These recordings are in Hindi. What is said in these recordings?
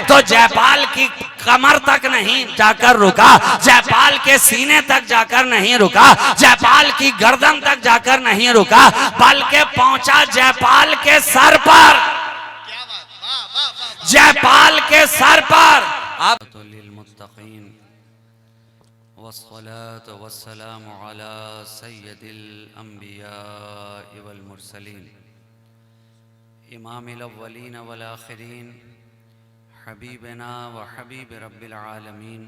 तो जयपाल की कमर तक नहीं जाकर रुका, जयपाल के सीने तक जाकर नहीं रुका, जयपाल की गर्दन तक जाकर नहीं रुका, बल्कि पहुंचा जयपाल के सर पर, जयपाल के सर पर। अब लिलमुत्तकीन वस्सलातु वस्सलामु अला सय्यदिल अंबिया वल मुरसलीन इमामिल अव्वलीन वल आखिरीन हबीबना व हबीब रब्बिल आलमीन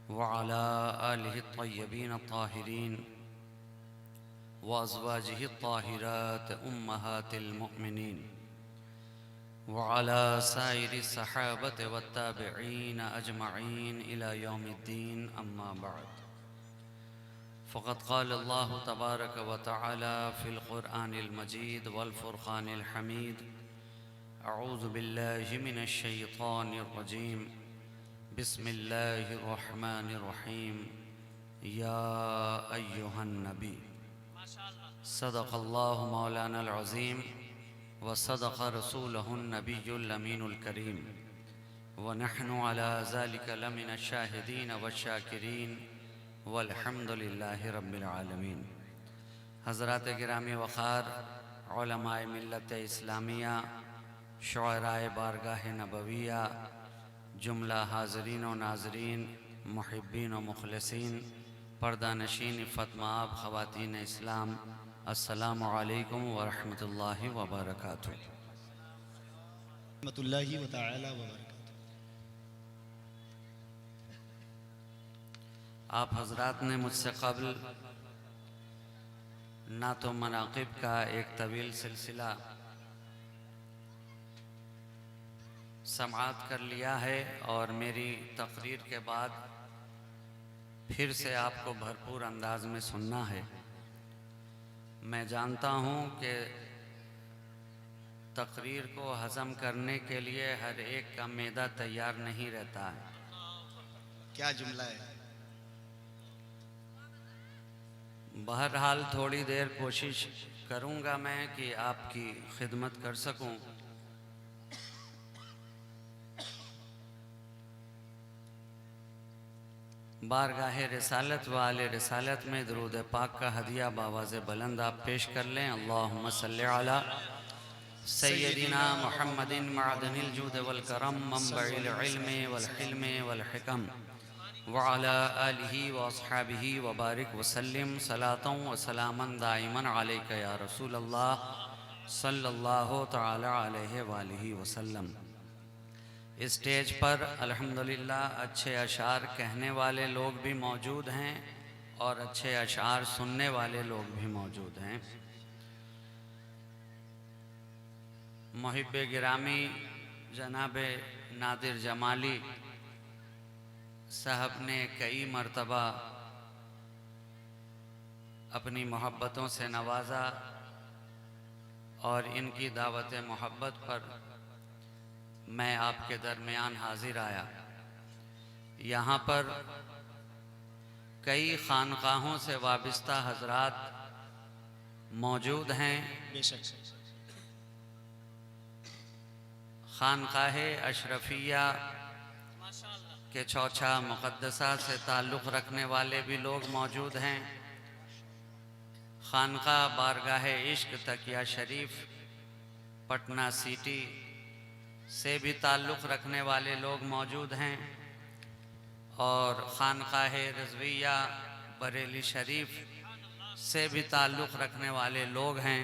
व अला आलिहि त्तय्यबीन त्ताहिरीन व अज़वाजिहि त्ताहिरात उम्महातिल मुमिनीन व अला साइरि सहाबत व ताबिईन अजमईन इला यौमिद्दीन अम्मा बाद। फ़क़द क़ाल अल्लाहु तबारक व तआला फ़िल क़ुरआनिल मजीद वल फ़ुरक़ानिल हमीद अऊज़ु बिल्लाहि मिनश शैतानिर रजीम बिस्मिल्लाहिर रहमानिर रहीम या अय्युहन नबी सदक़ल्लाहु मौलानल अज़ीम व सदक़ रसूलुहुन नबियुल अमीनुल करीम व नहनु अला ज़ालिका लमिनश शाहिदीन व शाकिरीन वल्हम्दुलिल्लाहि रब्बिल आलमीन। हज़रात गिरामी वक़ार, उलमाए मिल्लत इस्लामिया, शुअराए बारगाह नबविया, जुमला हाज़रीन व नाज़रीन, मुहिब्बीन व मुख़लिसीन, पर्दा नशीन फ़तमाब ख़वातीन इस्लाम, अस्सलामु अलैकुम व रहमतुल्लाहि व बरकातुहू। रहमतुल्लाहि व तआला व बरकातुहू। आप हज़रात ने मुझसे क़ब्ल ना तो मनाक़िब का एक तवील सिलसिला समाअत कर लिया है और मेरी तकरीर के बाद फिर से आपको भरपूर अंदाज में सुनना है। मैं जानता हूँ कि तकरीर को हज़म करने के लिए हर एक का मैदा तैयार नहीं रहता है। क्या जुमला है। बहरहाल थोड़ी देर कोशिश करूँगा मैं कि आपकी खिदमत कर सकूँ। बारगाह रिसालत वाले रिसालत में दरूद पाक का हदिया बावाज़े बुलंद आप पेश कर लें। अल्लाहुम्मा सल्लि अला सय्यदिना मुहम्मदिन मअदनिल जूद वल करम मंबइल इल्म वल हिल्म वल हिकम व अला आलिहि व अस्हाबिहि व बारिक वसल्लिम सलातन व सलामन दाइमन अलैका या रसूल अल्लाह सल्लल्लाहु तआला अलैहि व आलिहि वसल्लम। स्टेज पर अल्हम्दुलिल्लाह अच्छे अशार कहने वाले लोग भी मौजूद हैं और अच्छे अशार सुनने वाले लोग भी मौजूद हैं। मुहिब्बे गिरामी जनाब नादिर जमाली साहब ने कई मरतबा अपनी मोहब्बतों से नवाजा और इनकी दावत मोहब्बत पर मैं आपके दरमियान हाजिर आया। यहाँ पर कई खानकाहों से वाबस्ता हजरात मौजूद हैं। बेशक खानकाहे अशरफिया के चौचा मुक़द्दसा से ताल्लुक़ रखने वाले भी लोग मौजूद हैं। खानका बारगाह इश्क तकिया शरीफ पटना सिटी से भी ताल्लुक़ रखने वाले लोग मौजूद हैं और खानकाह रज़विया बरेली शरीफ से भी ताल्लुक़ रखने वाले लोग हैं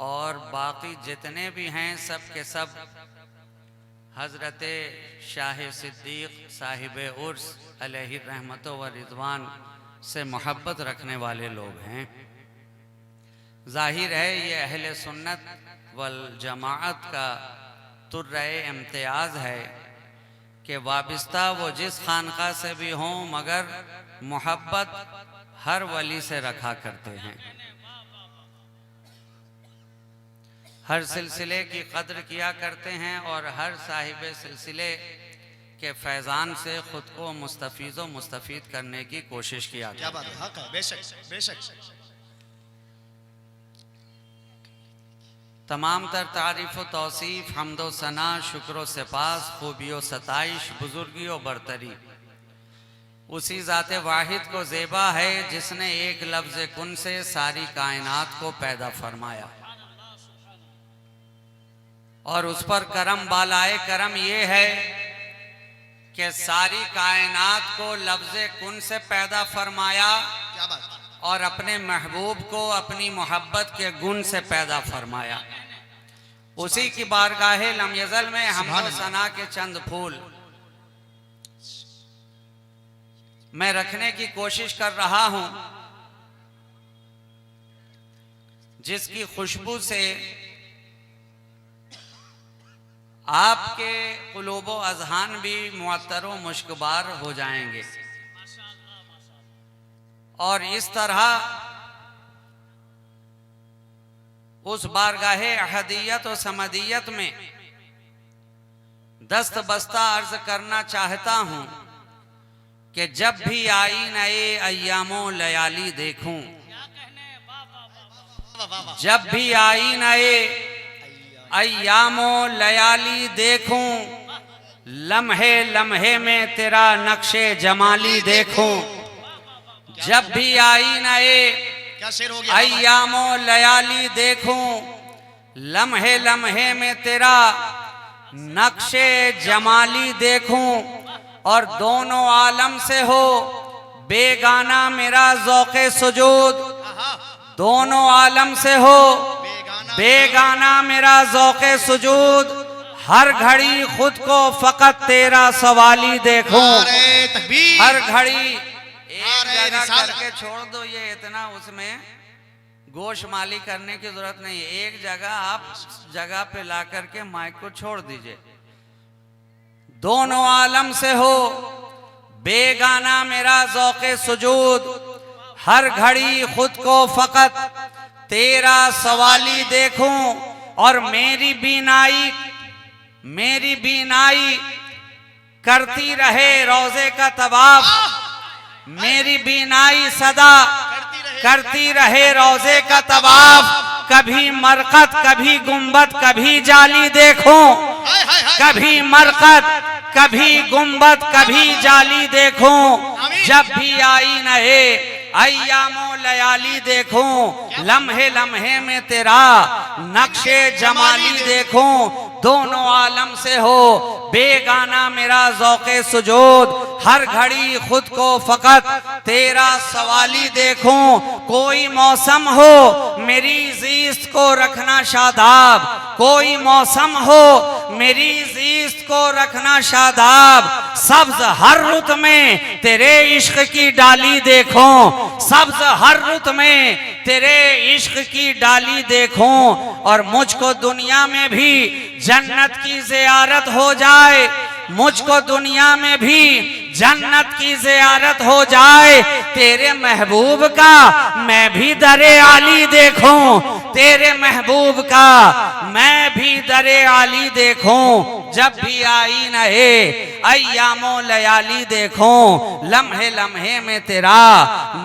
और बाकी जितने भी हैं सब के सब हज़रत शाह सिद्दीक़ साहिब उर्स अलैहि रहमत व रिज़वान से मोहब्बत रखने वाले लोग हैं। ज़ाहिर है ये अहले सुन्नत वल जमाअत का तुर्रे इम्तियाज़ है कि वाबस्ता वो जिस खानका से भी हों मगर मोहब्बत हर वली से रखा करते हैं। हर सिलसिले की कद्र किया करते हैं और हर साहिब सिलसिले के फैज़ान से ख़ुद को मुस्तफ़ीज़ व मुस्तफ़ीद करने की कोशिश किया। क्या बात है, हक़ है, बेशक बेशक। तमाम तर तारीफ़ व तौसीफ़ हम्दो सना शुक्र व सिपास खूबियो सताइश बुजुर्गी व बरतरी उसी ज़ाते वाहिद को ज़ेबा है जिसने एक लफ्ज़ कुन से सारी कायनात को पैदा फरमाया। और उस पर करम बालाए करम ये है कि सारी कायनात को लफ्ज़ कुन से पैदा फरमाया क्या बात। और अपने महबूब को अपनी मोहब्बत के गुण से पैदा फरमाया। उसी की बारगाहे लम यज़ल में हमदो सना के चंद फूल मैं रखने की कोशिश कर रहा हूं, जिसकी खुशबू से आपके कुलूबो अज़हान भी मुअत्तर व मुश्कबार हो जाएंगे। और इस तरह उस बारगाहे अहदियत और समदियत में दस्त बस्ता अर्ज करना चाहता हूं कि जब भी आई नए अय्यामो लयाली देखूं, जब भी आई नए अय्यामो लयाली देखूं, लम्हे लम्हे में तेरा नक्शे जमाली देखूं। जब भी आई नए क्या शेर हो गया। अय्यामो लयाली देखूं, लम्हे लम्हे में तेरा नक्शे जमाली देखूं। और दोनों आलम से हो बेगाना मेरा ज़ौक़े सुजूद, दोनों आलम से हो बेगाना मेरा ज़ौक़े सुजूद। हर घड़ी खुद को फ़कत तेरा सवाली देखूं। हर घड़ी एक जगह करके छोड़ दो, ये इतना उसमें गोशमाली करने की जरूरत नहीं है। एक जगह आप जगह पे ला करके माइक को छोड़ दीजिए। दोनों आलम से हो बेगाना मेरा ज़ौक़े सुजूद, हर घड़ी खुद को फ़कत तेरा सवाली देखूं। और मेरी बीनाई करती रहे रोज़े का तवाफ, मेरी बीनाई सदा करती रहे रोज़े का तवाफ। कभी मरकत कभी गुंबद कभी जाली देखूं, कभी मरकत कभी गुंबद कभी जाली देखूं। जब भी आई नए अय्यामो लयाली देखूं, लम्हे लम्हे में तेरा नक्शे जमाली देखूं। दोनों आलम से हो बेगाना मेरा ज़ौक़े सुजूद, हर घड़ी खुद को फ़कत तेरा सवाली देखूं। कोई मौसम हो मेरी ज़ीस्त को रखना शादाब, कोई मौसम हो मेरी ज़ीस्त को रखना शादाब। सब्ज़ हर रुत में तेरे इश्क की डाली देखूं, सब्ज़ हर रुत में तेरे इश्क की डाली देखूं। और मुझको दुनिया में भी जन्नत की ज़ियारत हो जाए, मुझको दुनिया में भी जन्नत की ज़ियारत हो जाए। तेरे महबूब का मैं भी दरे आली देखूं, तेरे महबूब का मैं भी दरे आली देखूं। जब भी आई नए अय्यामो लयाली देखूं, लम्हे लम्हे में तेरा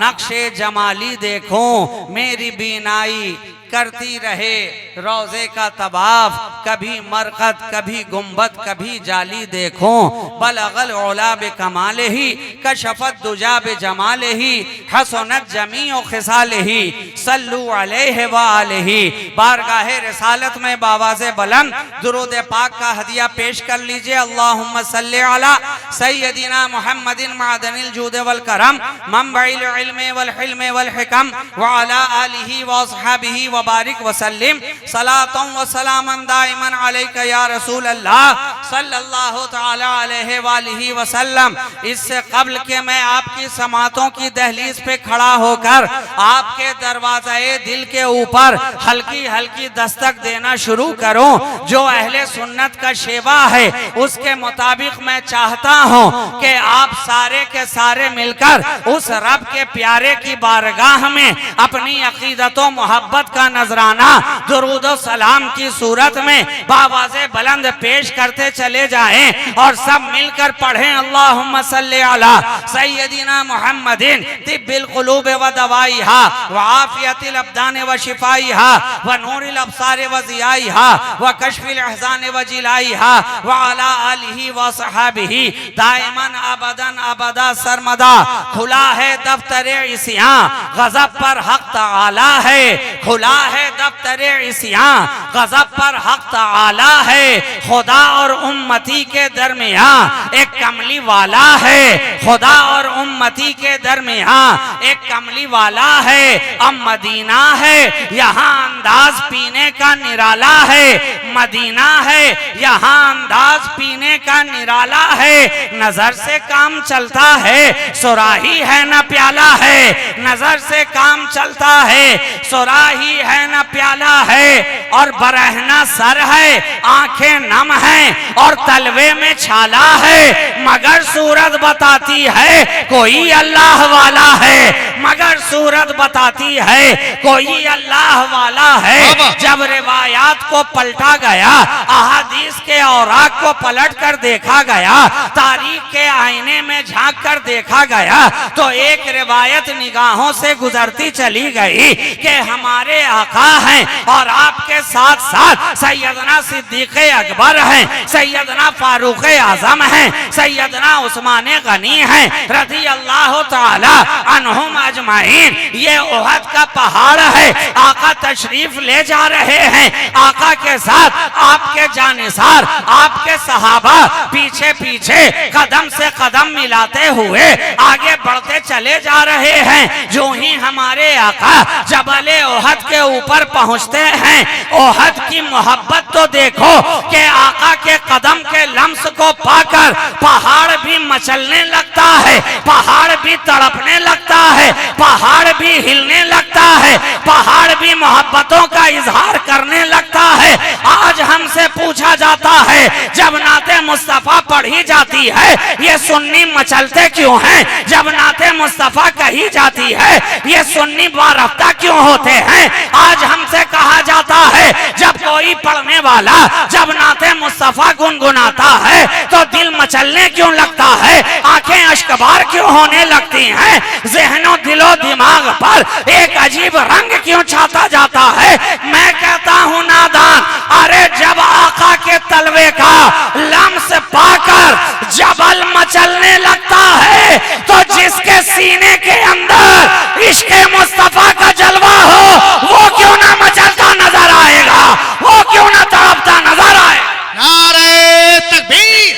नक्शे जमाली देखूं। मेरी बीनाई करती रहे रोज़े का तवाफ, कभी मरकत कभी गुंबद कभी जाली देखूं। बलगल औला बे कमाले ही कशफत दुजा बे जमाले ही हसनत जमीओ खिसाले ही सल्लु अलैहि व आलिही। बारगाहे रिसालत में बावाज़े बुलंद दुरूद पाक का हदिया पेश कर लीजिए। अल्लाहुम्मा सल्ली अला सय्यदिना मुहम्मदिन मादनिल जूद वल करम मंबइल इल्म वल हिल्म वल हिकम व अला आलिही व अस्हाबिही वबारिक वसल्लिम सलातों व सलामन दाइमन अलैका या रसूल अल्लाह सल्लल्लाहु तआला अलैहि वालिही वसल्लम। इससे कब्ल के मैं आपकी समातों की दहलीज पे खड़ा होकर आपके दरवाज़े दिल के ऊपर हल्की हल्की दस्तक देना शुरू करूं, जो अहले सुन्नत का शेवा है उसके मुताबिक मैं चाहता हूं कि आप सारे के सारे मिलकर उस रब के प्यारे की बारगाह में अपनी अकीदतों मोहब्बत का नजराना दुरूद और सलाम की सूरत में बावाज़े बुलंद पेश करते चले जाएं और सब मिलकर पढ़ें अल्लाहुम्मा सल्ली अला सय्यदिना मुहम्मदिन तिब्बिल कुलूब व दवाइहा व आफियतिल अब्दान व शिफाइहा व नूरिल अब्सार व ज़ियाइहा व कश्फिल अहज़ान व जिलाइहा व अला आलिही व सहाबिही दाइमन अबदन अबदा सरमदा। खुला है दफ्तरे इस्यां गज़ब पर हक तआला है, खुला है दफ्तरे इस्यां गज़ब पर हक तआला है। खुदा और उम्मती के दरमियान एक कमली वाला है, खुदा और उम्मती के दरमियान एक कमली वाला है। अब मदीना है यहाँ अंदाज पीने का निराला है, मदीना है यहाँ अंदाज पीने का निराला है। नजर से काम चलता है सुराही है न प्याला है, नजर से काम चलता है सुराही है न प्याला है। और बरहना सर है आंखें नम हैं और तलवे में छाला है, मगर सूरत बताती है कोई अल्लाह वाला है, मगर सूरत बताती है कोई अल्लाह वाला है। जब रिवायात को पलटा गया, अहादीस के औराक को पलट कर देखा गया, तारीख के आईने में झांक कर देखा गया, तो एक रिवायत निगाहों से गुजरती चली गई कि हमारे आका हैं और आपके साथ साथ सैयदना सिद्दीक़ अकबर हैं, सैयदना फारूक आजम हैं, सैयदना उस्मान गनी हैं रज़ी अल्लाह ताला अन्हुम अजमाइन। ये उहद का पहाड़ है, आका तशरीफ ले जा रहे हैं, आका के साथ आपके जानिसार आपके सहाबा पीछे पीछे कदम से कदम मिलाते हुए आगे बढ़ते चले जा रहे हैं। जो ही हमारे आका जबले उहद के ऊपर पहुंचते हैं, उहद की मोहब्बत तो देखो कि आका के कदम के लम्स को पाकर पहाड़ भी मचलने लगता है, पहाड़ भी तड़पने लगता है, पहाड़ भी हिलने लगता है, पहाड़ भी मोहब्बतों का इजहार करने लगता है। आज हमसे पूछा जाता है जब नाते मुस्तफा पढ़ी जाती है ये सुन्नी मचलते क्यों हैं, जब नाते मुस्तफा कही जाती है ये सुन्नी बारफ्ता क्यों होते हैं। आज हमसे कहा जाता है जब कोई पढ़ने वाला जब नाते मुस्तफा गुनगुनाता है तो दिल मचलने क्यों लगता है, आंखें अश्कबार क्यों होने लगती हैं, ज़हनो दिलो दिमाग पर एक अजीब रंग क्यों छाता जाता है। मैं कहता हूँ नादान, अरे जब आका के तलवे का लम्स पाकर जबल मचलने लगता है तो जिसके सीने के अंदर इश्क़े मुस्तफा का जलवा हो वो क्यों ना मचलता नजर आएगा, वो क्यों ना तड़पता नजर आए। नारे तकबीर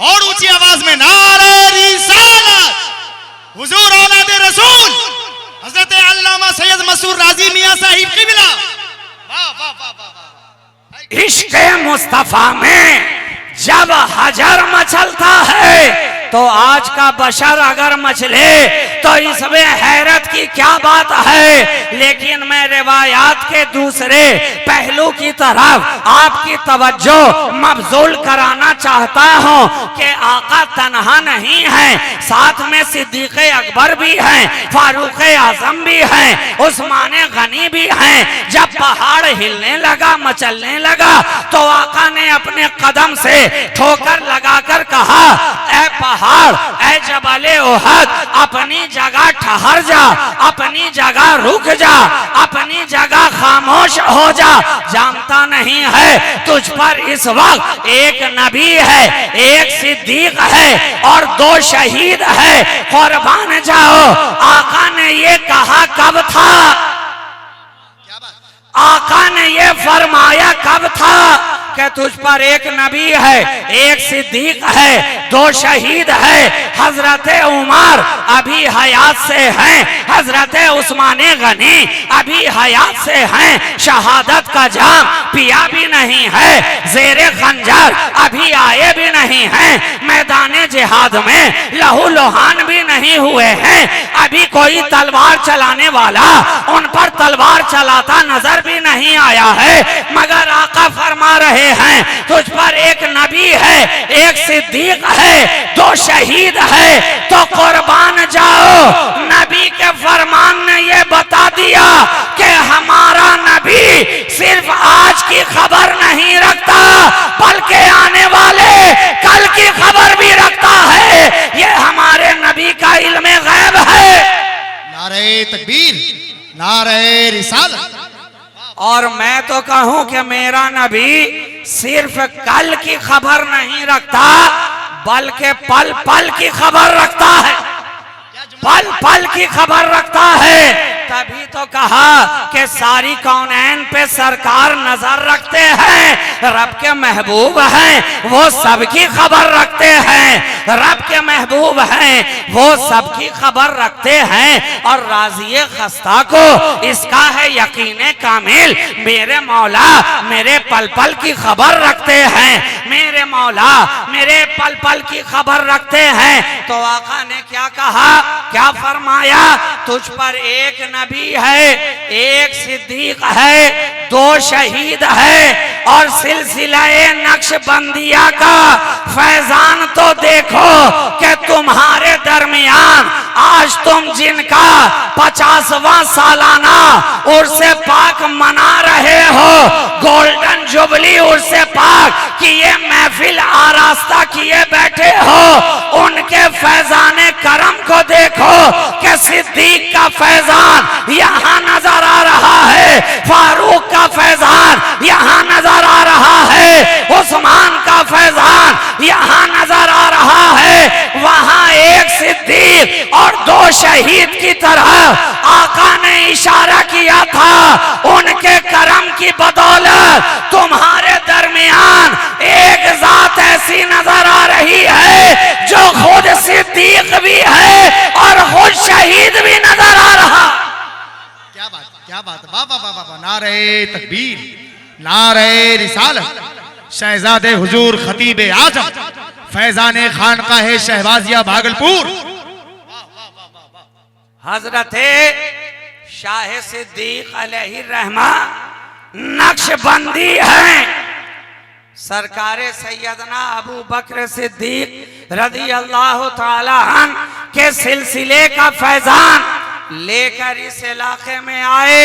और ऊंची आवाज में नारे रिसालत, हुजूर औलाद रसूल हजरत अल्लामा सैयद मसूर राजी मियां साहिब क़िबला। वाह वाह वाह वाह। इश्क़े मुस्तफा में जब हजर मचलता है तो आज का बशर अगर मचले तो इसमें हैरत की क्या बात है। लेकिन मैं रिवायात के दूसरे पहलू की तरफ आपकी तवज्जो मबजूल कराना चाहता हूँ कि आका तन्हा नहीं है, साथ में सिद्दीक़ अकबर भी हैं, फारूक आजम भी हैं, उस्मान गनी भी हैं। जब पहाड़ हिलने लगा मचलने लगा तो आका ने अपने कदम से ठोकर लगाकर कहा, ऐ पहाड़ ऐ जबले उहद अपनी जगह ठहर जा, अपनी जगह रुक जा, अपनी जगह खामोश हो जा। जानता नहीं है तुझ पर इस वक्त एक नबी है, एक सिद्दीक है और 2 शहीद है, कुर्बान जाओ। आका ने ये कहा कब था, आका ने ये फरमाया कब था कि तुझ पर एक नबी है, एक सिद्दीक है, 2 शहीद है। हजरत उमर अभी हयात से हैं, हजरत उस्मान गनी अभी हयात से हैं, शहादत का जाम पिया भी नहीं है, ज़ेरे खंजर अभी आए भी नहीं हैं, मैदान जिहाद में लहू लोहान भी नहीं हुए हैं, अभी कोई तलवार चलाने वाला उन पर तलवार चलाता नजर भी नहीं आया है। मगर आका फरमा रहे हैं तुझ पर एक नबी है, एक सिद्दीक है, 2 शहीद है, तो कुर्बान जाओ। नबी के फरमान ने ये बता दिया कि हमारा नबी सिर्फ आज की खबर नहीं रखता बल्कि आने वाले तकबीर, नारे रिसालत। और मैं तो कहूं कि मेरा नबी सिर्फ कल की खबर नहीं रखता, बल्कि पल पल की खबर रखता है, पल पल की खबर रखता है। तभी तो कहा कि सारी कौनैन पे सरकार नजर रखते हैं, रब के महबूब हैं वो सबकी खबर रखते हैं, रब के महबूब हैं वो सबकी खबर रखते हैं। और राज़िए खस्ता को इसका है यकीन कामिल, मेरे मौला मेरे पल पल की खबर रखते हैं, मेरे मौला मेरे पल पल की खबर रखते हैं। तो आका ने क्या कहा, क्या फरमाया, तुझ पर एक नबी है, एक सिद्दीक है, 2 शहीद है, और सिलसिलाए नक्शबंदिया का फैजान तो देखो कि तुम्हारे दरमियान आज तुम जिनका 50वां सालाना उर्से पाक मना रहे हो, गोल्डन जुबली उर्से पाक की ये महफिल आरास्ता किए बैठे हो, उनके फैजाने करम को देखो कि सिद्दीक का फैजान यहाँ नजर आ रहा है, फारूक का फैजान यहाँ नजर आ रहा है, उस्मान का फैजान यहाँ नजर आ रहा है। वहां एक सिद्दीक और 2 शहीद की तरह आका ने इशारा किया था, उनके करम की बदौलत तुम्हारे दरमियान एक जात ऐसी नजर आ रही है जो खुद सिद्दीक भी है और खुद शहीद भी नजर आ रहा। क्या बात, क्या बात, बाबा बाबा बाबा, नारे तकबीर, नारे रिसालत। शहजादे हुजूर खतीब आजम फैजाने खानकाह शहबाजिया भागलपुर हजरत शाह सिद्दीक अलैहि रहमा नक्शबंदी हैं। सरकारे सैयदना अबू बकर सिद्दीक रज़ी अल्लाह ताला अन्हु के सिलसिले का फैजान लेकर इस इलाके में आए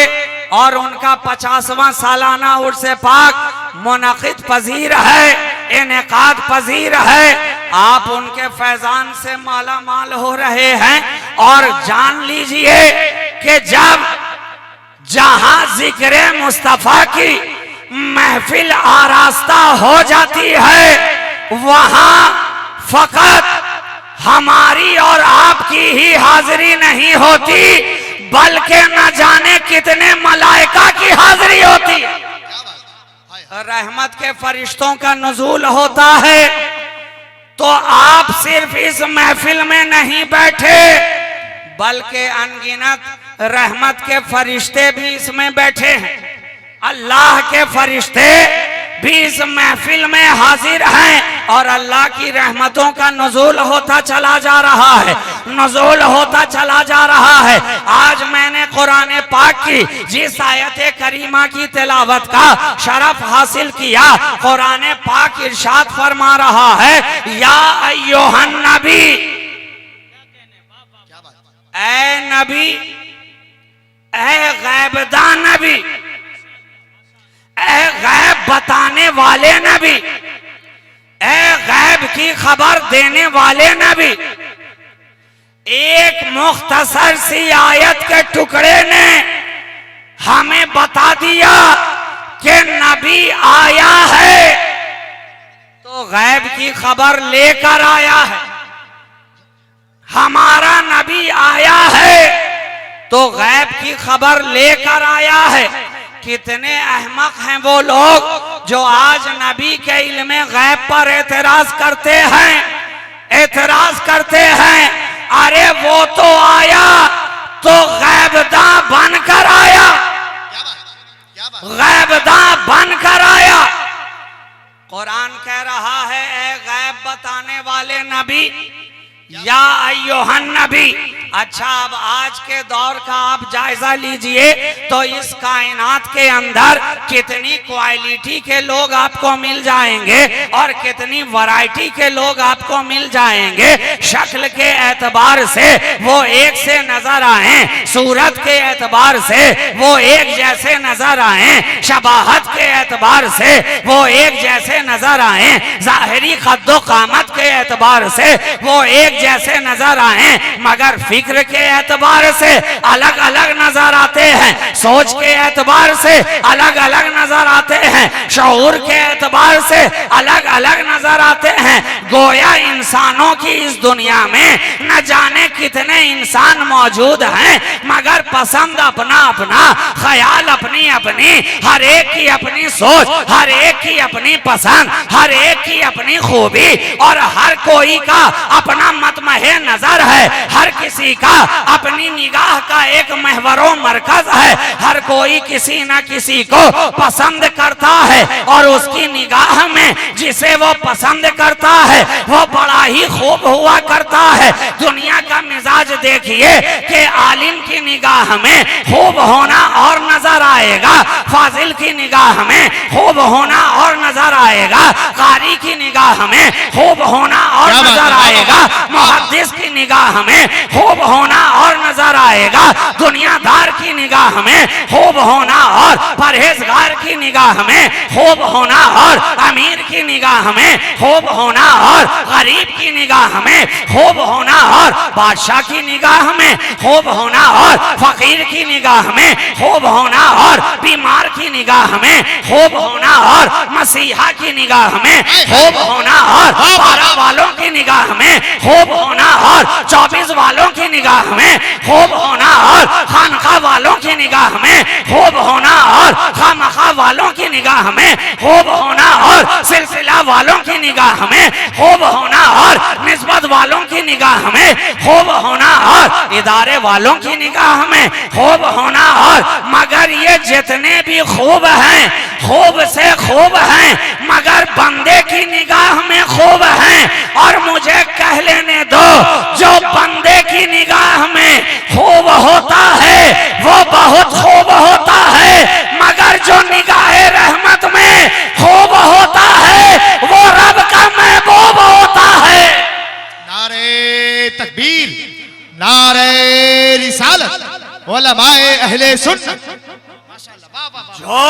और उनका 50वां सालाना उर्से पाक मुनक़िद पजीर है, इनेकाद पजीर है। आप उनके फैजान से माला माल हो रहे हैं और जान लीजिए कि जब जहां जिक्र मुस्तफा की महफिल आरास्ता हो जाती है, वहां फकत हमारी और आपकी ही हाजिरी नहीं होती, बल्कि न जाने कितने मलाइका की हाजिरी होती है। रहमत के फरिश्तों का नुज़ूल होता है। तो आप सिर्फ इस महफिल में नहीं बैठे, बल्कि अनगिनत रहमत के फरिश्ते भी इसमें बैठे हैं। अल्लाह के फरिश्ते भी इस महफिल में हाजिर हैं और अल्लाह की रहमतों का नुज़ूल होता चला जा रहा है, नुज़ूल होता चला जा रहा है। आज मैंने कुरान पाक की जिस आयत करीमा की तिलावत का शरफ हासिल किया, कुरान पाक इरशाद फरमा रहा है, या अय्युहन नबी, ऐ नबी, ऐ गैबदान नबी, ऐ गैब बताने वाले नबी, ऐ गैब की खबर देने वाले नबी। एक मुख्तसर सी आयत के टुकड़े ने हमें बता दिया कि नबी आया है तो गैब की खबर लेकर आया है। हमारा नबी आया है तो गैब की खबर लेकर आया है। कितने अहमक हैं वो लोग जो आज नबी के इल्म गैब पर एतराज करते हैं, एतराज करते हैं। अरे वो तो आया तो गैबदां बनकर आया, गैबदां बनकर आया। कुरान कह रहा है, ऐ गैब बताने वाले नबी, या अय्युहन नबी। अच्छा, अब आज के दौर का आप जायजा लीजिए तो इस कायनात के अंदर कितनी क्वालिटी के लोग आपको मिल जाएंगे और कितनी वैरायटी के लोग आपको मिल जाएंगे। शक्ल के एतबार से वो एक से नजर आए, सूरत के एतबार से वो एक जैसे नजर आए, शबाहत के एतबार से वो एक जैसे नजर आए, जाहिरी कद्दो कामत के एतबार से वो एक जैसे नजर आए, मगर फिक्र के एतबार से अलग अलग नजर आते हैं, सोच के एतबार से अलग अलग नजर आते हैं, शऊर के एतबार से अलग अलग नजर आते हैं। गोया इंसानों की इस दुनिया में न जाने कितने इंसान मौजूद हैं, मगर पसंद अपना अपना, ख्याल अपनी अपनी, हर एक की अपनी सोच, हर एक की अपनी पसंद, हर एक की अपनी खूबी, और हर कोई का अपना मतमहे नजर है। हर किसी का अपनी निगाह का एक महवरो मरकज है। हर कोई किसी न किसी को पसंद करता है और उसकी निगाह में जिसे वो पसंद करता है वो बड़ा ही खूब हुआ करता है। दुनिया का मिजाज देखिए कि आलिम की निगाह में खूब होना और नजर आएगा, फाजिल की निगाह में खूब होना और नजर आएगा, कारी की निगाह में खूब होना और नजर आएगा, मुहद्दिस की निगाह में खूब होना और नजर आएगा, दुनियादार की निगाह में खूब होना और परहेजगार की निगाह में खूब होना और अमीर की निगाह में खूब होना और गरीब की निगाह में खूब होना और बादशाह की निगाह में खूब होना और फकीर की निगाह में खूब होना और बीमार की निगाह में खूब होना और मसीहा की निगाह में खूब होना और 12 वालों की निगाह में खूब होना और 24 वालों की निगाह में खूब होना और खानका वालों की निगाह में खूब होना और खामखा वालों की निगाह में खूब होना और सिलसिला वालों की निगाह में खूब होना और निस्बत वालों की निगाह में खूब होना और इदारे वालों की निगाह में खूब होना और मगर ये जितने भी खूब हैं खूब से खूब हैं मगर बंदे की निगाह में खूब हैं। और मुझे कह लेने दो जो बंदे की निगाह में खूब होता है वो बहुत खूब होता है, मगर जो निगाह रहमत में खूब होता है वो रब का महबूब होता है। नारे तकबीर, नारे रिसालत, उलमाए अहले सुन्नत। जो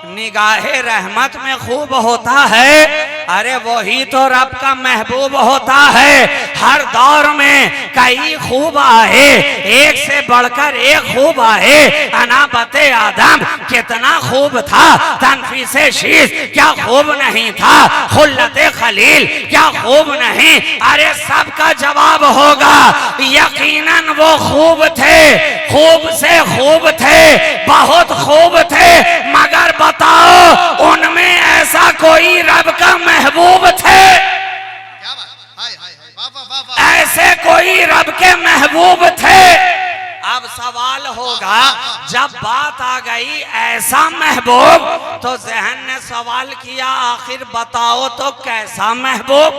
निगाहे रहमत में खूब होता है, अरे वही तो रब का महबूब होता है। हर दौर में कई खूब आए, एक से बढ़कर एक खूब आए। अनाबते आदम कितना खूब था, तनफीसे शीश क्या खूब नहीं था, खुल्लते खलील क्या खूब नहीं। अरे सबका जवाब होगा यकीनन वो खूब थे, खूब से खूब थे, बहुत खूब थे, मगर बताओ उनमें ऐसा कोई रब का महबूब थे? ऐसे कोई रब के महबूब थे? अब सवाल होगा जब बात आ गई ऐसा महबूब तो जहन ने सवाल किया आखिर बताओ तो कैसा महबूब।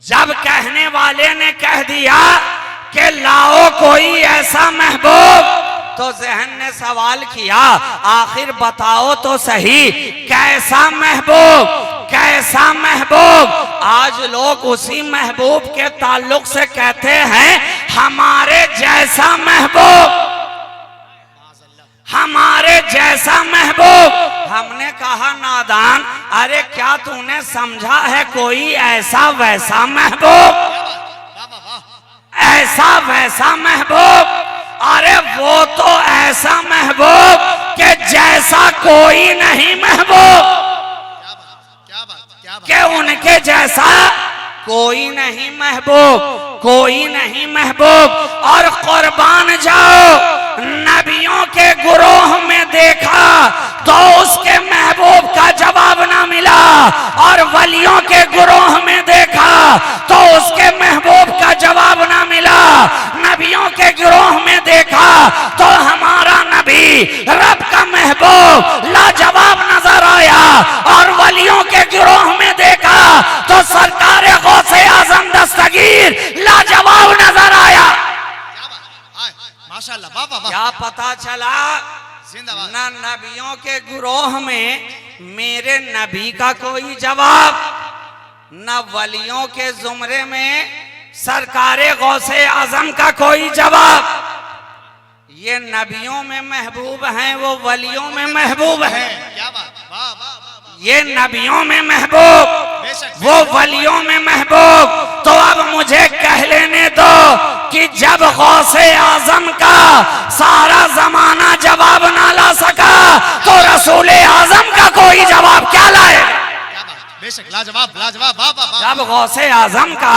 जब कहने वाले ने कह दिया कि लाओ कोई ऐसा महबूब तो जहन ने सवाल किया आखिर बताओ तो सही कैसा महबूब, कैसा महबूब। आज लोग उसी महबूब के ताल्लुक से कहते हैं हमारे जैसा महबूब, हमारे जैसा महबूब। हमने कहा नादान, अरे क्या तूने समझा है कोई ऐसा वैसा महबूब, ऐसा वैसा महबूब? अरे वो तो ऐसा महबूब कि जैसा कोई नहीं महबूब, कि उनके जैसा कोई नहीं महबूब, कोई नहीं महबूब। और कुर्बान जाओ नबियों के गुरोह में देखा तो उसके महबूब का जवाब ना मिला, और वलियों के गुरोह में देखा तो उसके महबूब का जवाब ना मिला। नबियों के गिरोह में देखा तो हमारा नबी रब का महबूब लाजवाब नजर आया, और वलियों के गिरोह में देखा तो सरकार गौसे आजम दस्तगीर लाजवाब नजर आया। माशाल्लाह, वाह वाह वाह। क्या पता चला न नबियों के गिरोह में मेरे नबी का कोई जवाब, न वलियों के जुमरे में सरकारे गौसे आजम का कोई जवाब। ये नबियों में महबूब हैं, वो वलियों में महबूब हैं। क्या बात, वाह वाह वाह। ये नबियों में महबूब, वो वलियों में महबूब। तो अब मुझे कह लेने दो कि जब गौसे आजम का सारा जमाना जवाब ना ला सका तो रसूले आजम का कोई जवाब क्या लाए? बेशक लाजवाब लाजवाब वाह वाह वाह। जब गौसे आजम का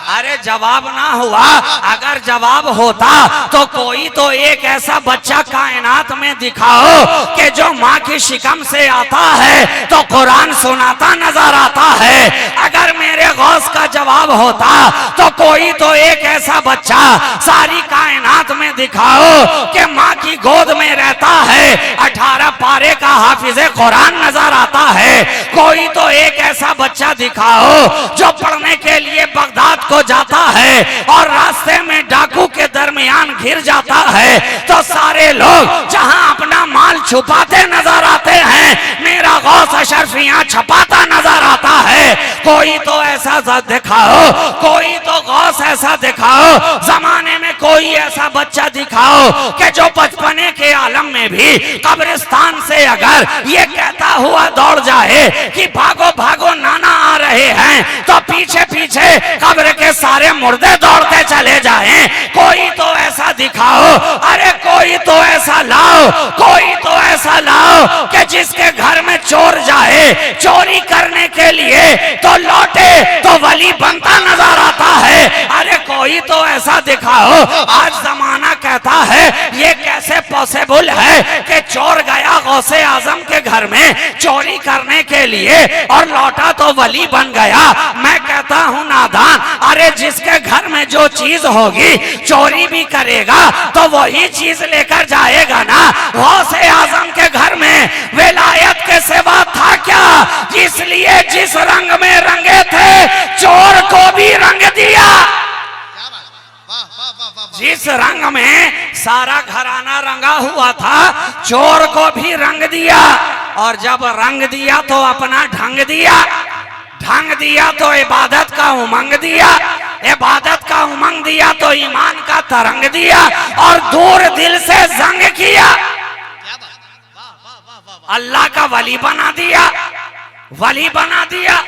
अरे जवाब ना हुआ, अगर जवाब होता तो कोई तो एक ऐसा बच्चा कायनात में दिखाओ कि जो माँ की शिकम से आता है तो कुरान सुनाता नजर आता है। अगर मेरे गौस का जवाब होता तो कोई तो एक ऐसा बच्चा सारी कायनात में दिखाओ कि माँ की गोद में रहता है, 18 पारे का हाफिज़े कुरान नजर आता है। कोई तो एक ऐसा बच्चा दिखाओ जो पढ़ने के लिए बगदाद को जाता है और रास्ते में डाकू के दरमियान घिर जाता है तो सारे लोग जहां अपना माल छुपाते नजर आते हैं, मेरा गौस अशरफियां छपाता नजर आता है। कोई तो ऐसा दिखाओ, कोई तो गौस ऐसा दिखाओ, जमाने में कोई ऐसा बच्चा दिखाओ कि जो बचपने के आलम में भी कब्रिस्तान से अगर ये कहता हुआ दौड़ जाए कि भागो भागो नाना आ रहे हैं तो पीछे पीछे कब्र के सारे मुर्दे दौड़ते चले जाएं। कोई तो ऐसा दिखाओ, अरे कोई तो ऐसा लाओ, कोई तो ऐसा लाओ कि जिसके घर में चोर जाए चोरी करने के लिए तो लौटे तो वली बनता नजर आता है। अरे कोई तो ऐसा दिखाओ। आज जमाना कहता है ये कैसे पॉसिबल है कि चोर गया गौसे आजम के घर में चोरी करने के लिए और लौटा तो वली बन गया। मैं कहता हूं नादान, अरे जिसके घर में जो चीज होगी चोरी भी करेगा तो वही चीज लेकर जाएगा ना। गौसे आजम के घर में विलायत के सिवा था क्या? इसलिए जिस रंग में रंगे थे चोर को भी रंग दिया। जिस रंग में सारा घराना रंगा हुआ था चोर को भी रंग दिया, और जब रंग दिया तो अपना ढंग दिया, ढंग दिया तो इबादत का उमंग दिया, इबादत का उमंग दिया तो ईमान का तरंग दिया, और दूर दिल से जंग किया, अल्लाह का वली बना दिया, वली बना दिया।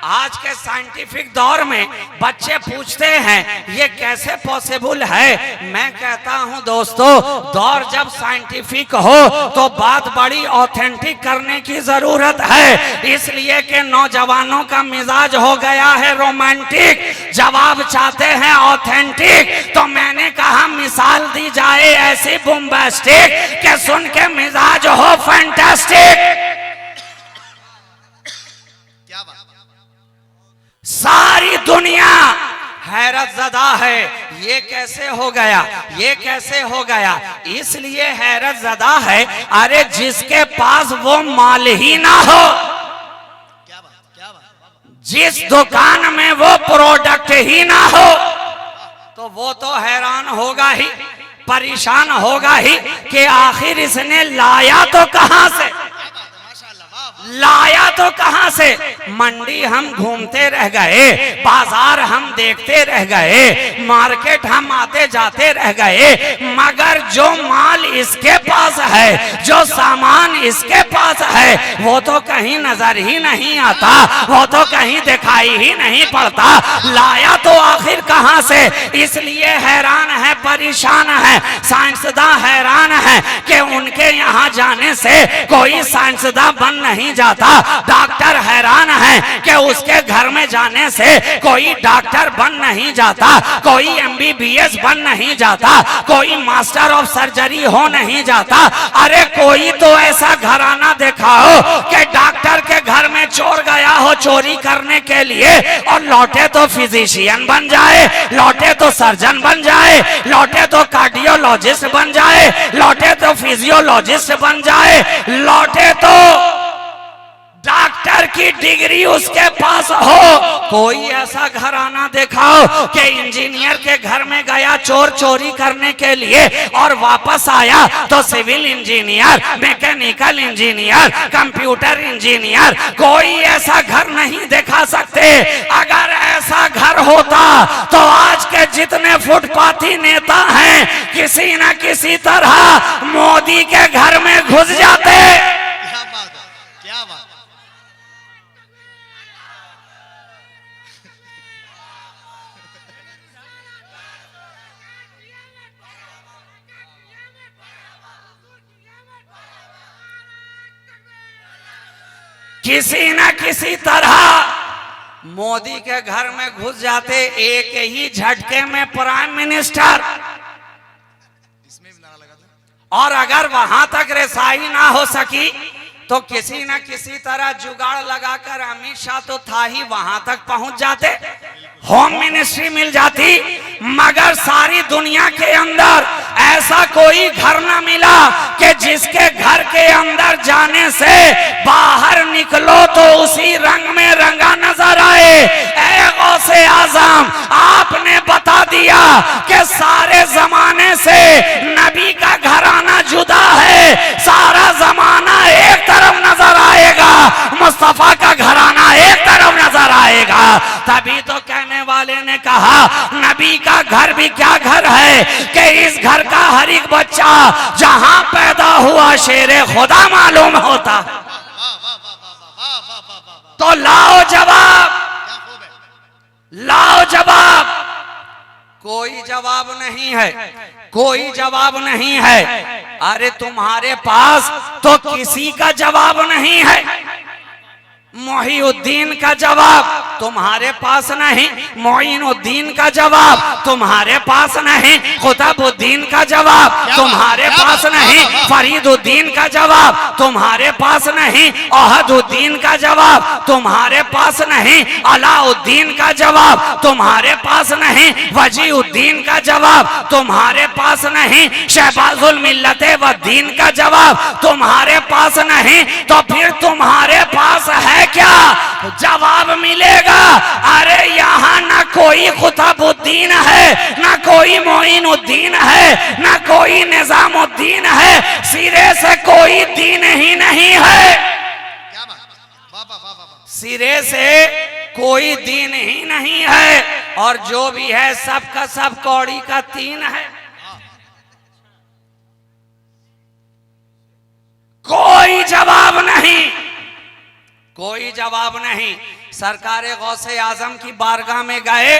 आज के साइंटिफिक दौर में बच्चे पूछते हैं ये कैसे पॉसिबल है। मैं कहता हूं दोस्तों, दौर जब साइंटिफिक हो तो बात बड़ी ऑथेंटिक करने की जरूरत है, इसलिए कि नौजवानों का मिजाज हो गया है रोमांटिक, जवाब चाहते हैं ऑथेंटिक। तो मैंने कहा मिसाल दी जाए ऐसी बॉम्बास्टिक कि सुन के मिजाज हो फैंटास्टिक। सारी दुनिया हैरत ज़दा है, ये कैसे हो गया, ये कैसे हो गया। इसलिए हैरत ज़दा है, अरे जिसके पास वो माल ही ना हो, जिस दुकान में वो प्रोडक्ट ही ना हो तो वो तो हैरान होगा ही, परेशान होगा ही कि आखिर इसने लाया तो कहां से, लाया तो कहां से। मंडी हम घूमते रह गए, बाजार हम देखते रह गए, मार्केट हम आते जाते रह गए, मगर जो माल इसके पास है, जो सामान इसके पास है, वो तो कहीं नजर ही नहीं आता, वो तो कहीं दिखाई ही नहीं पड़ता। लाया तो आखिर कहां से। इसलिए हैरान है, परेशान है, साइंसदां हैरान है कि उनके यहाँ जाने से कोई साइंसदां बन नहीं जाता। डॉक्टर हैरान है कि उसके घर में जाने से कोई डॉक्टर बन नहीं जाता, कोई MBBS बन नहीं जाता, कोई मास्टर ऑफ सर्जरी हो नहीं जाता। अरे कोई तो ऐसा घराना दिखाओ कि डॉक्टर के घर में चोर गया हो चोरी करने के लिए और लौटे तो फिजिशियन बन जाए, लौटे तो सर्जन बन जाए, लौटे तो कार्डियोलॉजिस्ट बन जाए, लौटे तो फिजियोलॉजिस्ट बन जाए, लौटे तो डॉक्टर की डिग्री उसके पास हो। कोई ऐसा घराना दिखाओ कि इंजीनियर के घर में गया चोर चोरी करने के लिए और वापस आया तो civil engineer, mechanical engineer, computer engineer. कोई ऐसा घर नहीं दिखा सकते। अगर ऐसा घर होता तो आज के जितने फुटपाथी नेता हैं किसी न किसी तरह मोदी के घर में घुस जाते। क्या बात है, क्या बात। किसी न किसी तरह मोदी के घर में घुस जाते, एक ही झटके में प्राइम मिनिस्टर। और अगर वहां तक रसाई ना हो सकी तो किसी न किसी तरह जुगाड़ लगाकर अमित शाह तो था ही, वहां तक पहुंच जाते, होम मिनिस्ट्री मिल जाती। मगर सारी दुनिया के अंदर ऐसा कोई घर ना मिला कि जिसके घर के अंदर जाने से बाहर निकलो तो उसी रंग में रंगा नजर आए। ऐ गौसे आजम, आपने बता दिया कि सारे जमाने से नबी का घराना जुदा है, सारा जमाना एक तरफ नजर आएगा, मुस्तफा का घराना एक तरफ नजर आएगा। तभी तो कहने वाले ने कहा नबी का घर भी क्या घर है कि इस घर का हर एक बच्चा जहां पैदा हुआ शेरे खुदा मालूम होता। तो लाओ जवाब, लाओ जवाब। कोई जवाब नहीं है, कोई जवाब नहीं है। अरे तुम्हारे पास तो किसी का जवाब नहीं है। मोहिउद्दीन का जवाब तुम्हारे पास नहीं, मोइनुद्दीन का जवाब तुम्हारे पास नहीं, कुतुबुद्दीन का जवाब तुम्हारे पास नहीं, फरीदुद्दीन का जवाब तुम्हारे पास नहीं, अहदुद्दीन का जवाब तुम्हारे पास नहीं, अलाउद्दीन का जवाब तुम्हारे पास नहीं, वजीउद्दीन का जवाब तुम्हारे पास नहीं, शहबाजुल मिल्लत व दीन का जवाब तुम्हारे पास नहीं। तो फिर तुम्हारे पास है क्या जवाब मिलेगा? अरे यहाँ ना कोई कुतुबुद्दीन है, ना कोई मोइनुद्दीन है, ना कोई निजामुद्दीन है, सिरे से कोई दीन ही नहीं है। क्या बात? सिरे से कोई दीन ही नहीं है, और जो भी है सब का सब कौड़ी का तीन है। कोई जवाब नहीं, कोई जवाब नहीं। सरकारे गौसे आजम की बारगाह में गए,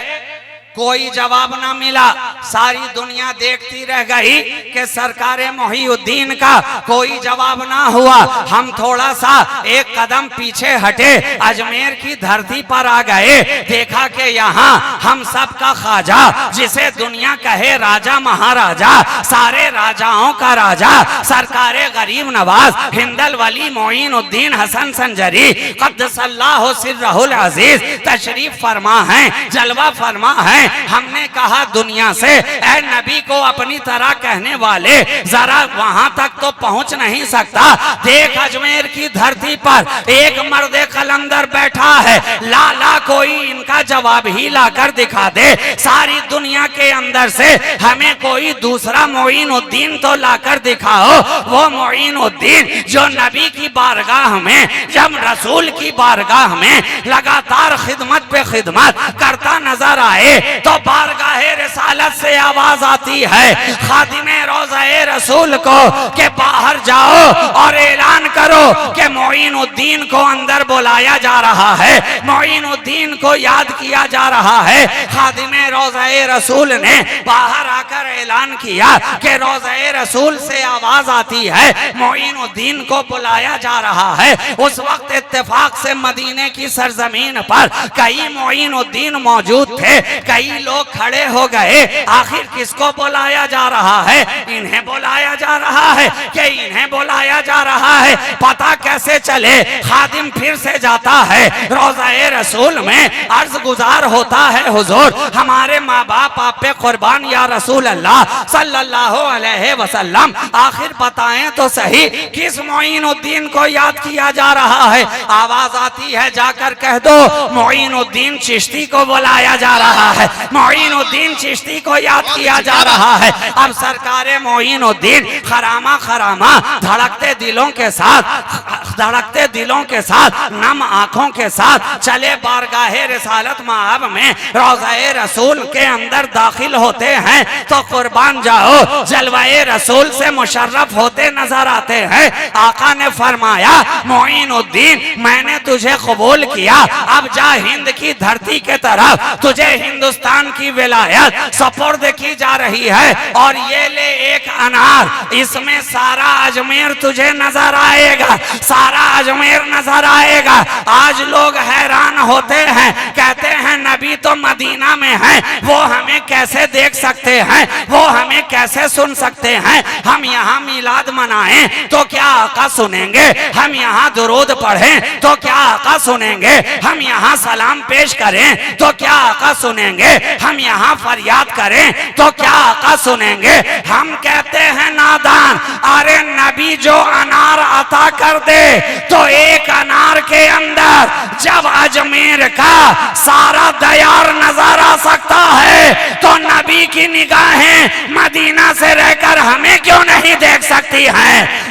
कोई जवाब ना मिला। सारी दुनिया देखती रह गई कि सरकारे मोहिउद्दीन का कोई जवाब ना हुआ। हम थोड़ा सा एक कदम पीछे हटे, अजमेर की धरती पर आ गए, देखा कि यहाँ हम सब का ख्वाजा, जिसे दुनिया कहे राजा महाराजा, सारे राजाओं का राजा, सरकारे गरीब नवाज हिंदल वली मोइनुद्दीन हसन संजरी क़द्दसल्लाहु सिर्रहुल अजीज तशरीफ फरमा है, जलवा फरमा है। हमने कहा दुनिया से ऐ नबी को अपनी तरह कहने वाले जरा वहां तक तो पहुंच नहीं सकता। देख अजमेर की धरती पर एक मर्द कलंदर बैठा है, लाला कोई इनका जवाब ही लाकर दिखा दे। सारी दुनिया के अंदर से हमें कोई दूसरा मोइनुद्दीन तो लाकर दिखाओ, वो मोइनुद्दीन जो नबी की बारगाह में, जब रसूल की बारगाह में लगातार खिदमत पे खिदमत करता नजर आए तो बारगाहे रिसालत से आवाज आती है खादिमे रोज़ाए रसूल को कि बाहर जाओ और ऐलान करो कि मोइनुद्दीन को अंदर बुलाया जा रहा है, मोइनुद्दीन को याद किया जा रहा है। खादिमे रोज़ाए रसूल ने बाहर आकर ऐलान किया कि रोज़ाए रसूल से आवाज आती है मोइनुद्दीन को बुलाया जा रहा है। उस वक्त इत्तेफाक से मदीने की सरजमीन पर कई मोइनुद्दीन मौजूद थे, कई लोग खड़े हो गए। आखिर किसको बुलाया जा रहा है? इन्हें बुलाया जा रहा है कि इन्हें बुलाया जा रहा है? पता कैसे चले? खादिम फिर से जाता है रोज़ाए रसूल में, अर्ज गुजार होता है हुजूर हमारे माँ बाप आप पे कुर्बान या रसूल अल्लाह सल्लल्लाहु अलैहि वसल्लम, आखिर बताएं तो सही किस मोइनुद्दीन को याद किया जा रहा है? आवाज आती है जाकर कह दो मोइनुद्दीन चिश्ती को बुलाया जा रहा है, मोइनुद्दीन चिश्ती को याद किया जा रहा है। अब सरकारे मोइनुद्दीन खरामा खरामा धड़कते दिलों के साथ, धड़कते दिलों के साथ, नम आंखों के साथ चले बारगाहे रिसालत माहब में रोज़ाए रसूल के अंदर दाखिल होते हैं तो कुर्बान जाओ जलवाए रसूल से मुशर्रफ होते नजर आते हैं। आका ने फरमाया मोइनुद्दीन मैंने तुझे कबूल किया, अब जा हिंद की धरती के तरफ, तुझे हिंदुस्तान की विलायत सपुर्द की जा रही है। और ये ले एक अनार, इसमें सारा अजमेर तुझे नजर आएगा, सारा अजमेर नजर आएगा। आज लोग हैरान होते हैं, कहते हैं नबी तो मदीना में है, वो हमें कैसे देख सकते हैं, वो हमें कैसे सुन सकते हैं। हम यहाँ मिलाद मनाएं तो क्या आका सुनेंगे, हम यहाँ दुरूद पढ़ें तो क्या आका सुनेंगे, हम यहाँ सलाम पेश करें तो क्या आका सुनेंगे, हम यहाँ फरियाद करें तो क्या आका सुनेंगे। हम कहते हैं नादान, अरे नबी जो अनार अता कर दे तो एक अनार के अंदर जब अजमेर का सारा दयार नजर आ सकता है तो नबी की निगाहें मदीना से रहकर हमें क्यों नहीं देख सकती हैं।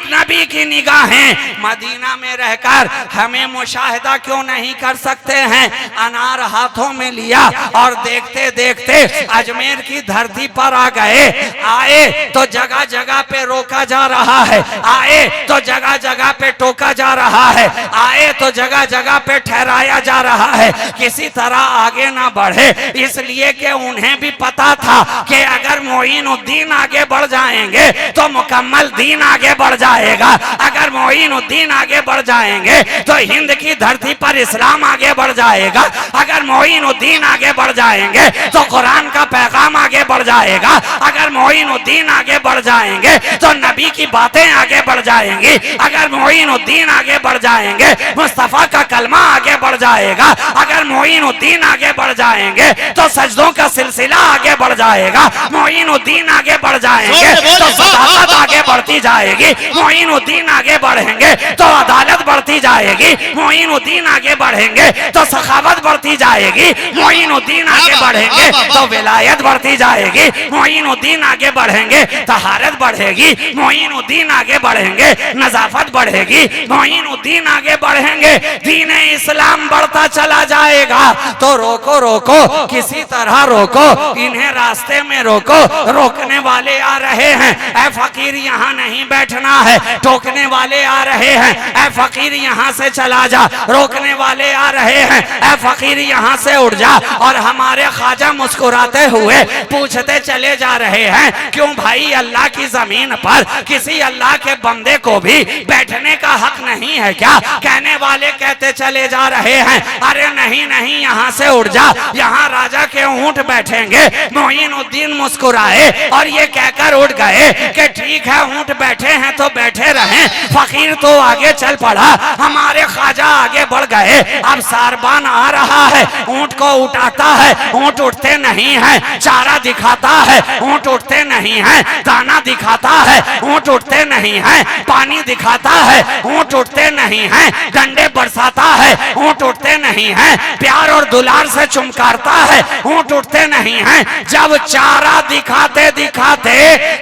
नबी की निगाहें मदीना में रहकर हमें मुशाहिदा क्यों नहीं कर सकते हैं। अनार हाथों में लिया और देखते देखते अजमेर की धरती पर आ गए। आए तो जगह जगह पे रोका जा रहा है, आए तो जगह जगह पे टोका जा रहा है, आए तो जगह जगह पे ठहराया जा रहा है, किसी तरह आगे ना बढ़े। इसलिए कि उन्हें भी पता था कि अगर मोइनुद्दीन आगे बढ़ जाएंगे तो मुकम्मल दीन आगे बढ़ जाएगा। अगर मोइनुद्दीन आगे बढ़ जाएंगे तो हिंद की धरती पर इस्लाम आगे बढ़ जाएगा। अगर मोइनुद्दीन आगे बढ़ जाएंगे तो कुरान का पैगाम आगे बढ़ जाएगा। अगर मोइनुद्दीन आगे बढ़ जाएंगे तो नबी की बातें आगे बढ़ जाएंगी। अगर मोइनुद्दीन आगे बढ़ जाएंगे मुस्तफा का कलमा आगे बढ़ जाएगा। अगर मोइनुद्दीन आगे बढ़ जाएंगे तो सजदों का सिलसिला आगे बढ़ जाएगा। मोइनुद्दीन आगे बढ़ जाएंगे तो सदाकत आगे बढ़ती जाएगी। मोइनुद्दीन आगे बढ़ेंगे तो अदालत बढ़ती जाएगी। मोइनुद्दीन आगे बढ़ेंगे तो सखावत बढ़ती जाएगी। मोइनुद्दीन आगे बढ़ेंगे तो विलायत बढ़ती जाएगी। मोइनुद्दीन आगे बढ़ेंगे तहारत बढ़ेगी। मोइनुद्दीन आगे बढ़ेंगे नजाफत बढ़ेगी। मोइनुद्दीन आगे बढ़ेंगे दीन इस्लाम बढ़ता चला जाएगा। तो रोको रोको, किसी तरह रोको, इन्हें रास्ते में रोको। रोकने वाले आ रहे हैं, ऐ फकीर यहाँ नहीं बैठना है। टोकने वाले आ रहे हैं, ऐ फकीर यहाँ से चला जा। रोकने वाले आ रहे हैं, ऐ फकीर यहाँ से उठ जा। और हमारे ख्वाजा मुस्कुराते हुए पूछते चले जा रहे हैं, क्यों भाई अल्लाह की जमीन पर किसी अल्लाह के बंदे को भी बैठने का हक नहीं है क्या। कहने वाले कहते चले जा रहे हैं, अरे नहीं नहीं यहाँ से उठ जा, यहाँ राजा के ऊंट बैठेंगे। मोइनुद्दीन मुस्कुराए और ये कहकर उठ गए कि ठीक है ऊंट बैठे हैं तो बैठे रहें। फकीर तो आगे चल पड़ा, हमारे ख्वाजा आगे बढ़ गए। अब सारबान आ रहा है, ऊंट को उठाता है, ऊंट उठते नहीं है। चारा दिखाता है, ऊंट उठते नहीं है। दाना दिखाता है, ऊंट उठते नहीं है। पानी दिखाता है, ऊंट उठते नहीं है। डंडे बरसाता है, ऊंट उठते नहीं है। प्यार और दुलार से चुमकारता है, ऊंट उठते नहीं है। जब चारा दिखाते दिखाते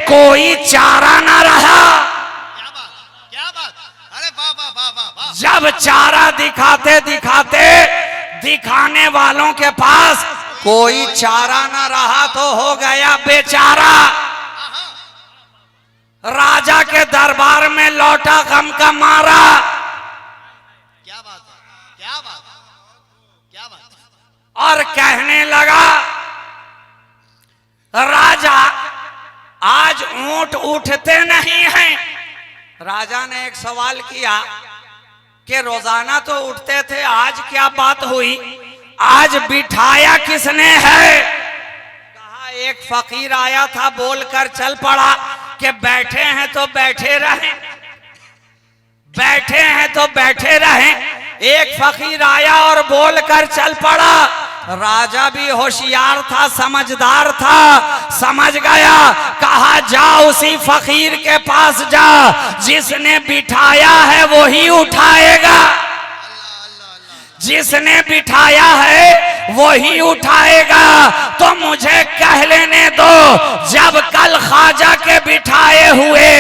कोई चारा ना रहा, जब चारा दिखाते दिखाते दिखाने वालों के पास कोई चारा ना रहा तो हो गया बेचारा। राजा के दरबार में लौटा गम का मारा। क्या बात है, क्या बात है, क्या बात है। और कहने लगा, राजा आज ऊंट उठते नहीं हैं। राजा ने एक सवाल किया कि रोजाना तो उठते थे, आज क्या बात हुई, आज बिठाया किसने है। कहा एक फकीर आया था, बोलकर चल पड़ा कि बैठे हैं तो बैठे रहें, बैठे हैं तो बैठे रहें। एक फकीर आया और बोलकर चल पड़ा। राजा भी होशियार था, समझदार था, समझ गया। कहा जा उसी फकीर के पास जा, जिसने बिठाया है वो ही उठाएगा, जिसने बिठाया है वो ही उठाएगा। तो मुझे कह लेने दो, जब कल ख्वाजा के बिठाए हुए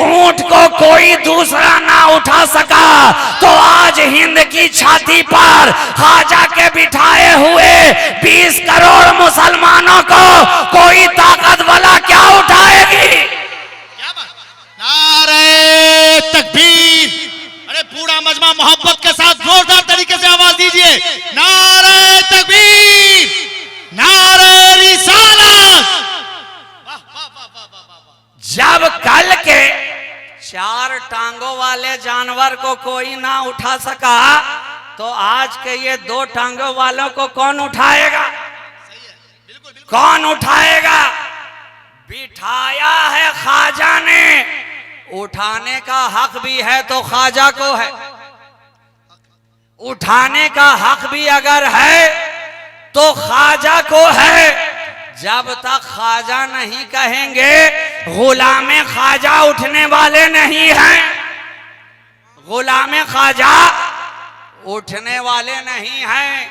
ऊंट को कोई दूसरा ना उठा सका, तो आज हिंद की छाती पर ख्वाजा के बिठाए हुए 20 करोड़ मुसलमानों को कोई ताकत वाला क्या उठाएगी। नारे तकबीर। अरे पूरा मजमा मोहब्बत के साथ जोरदार तरीके से आवाज दीजिए, नारे तकबीर, नारे रिसालत। जब कल के 4 टांगों टांगों वाले जानवर को कोई ना उठा सका, तो आज के ये 2 टांगों वालों को कौन उठाएगा? कौन उठाएगा? बिठाया है ख्वाजा ने, उठाने का हक भी है तो ख्वाजा को है। उठाने का हक भी अगर है तो ख्वाजा को है। जब तक ख्वाजा नहीं कहेंगे, गुलामे ख्वाजा उठने वाले नहीं हैं। गुलामे ख्वाजा उठने वाले नहीं हैं।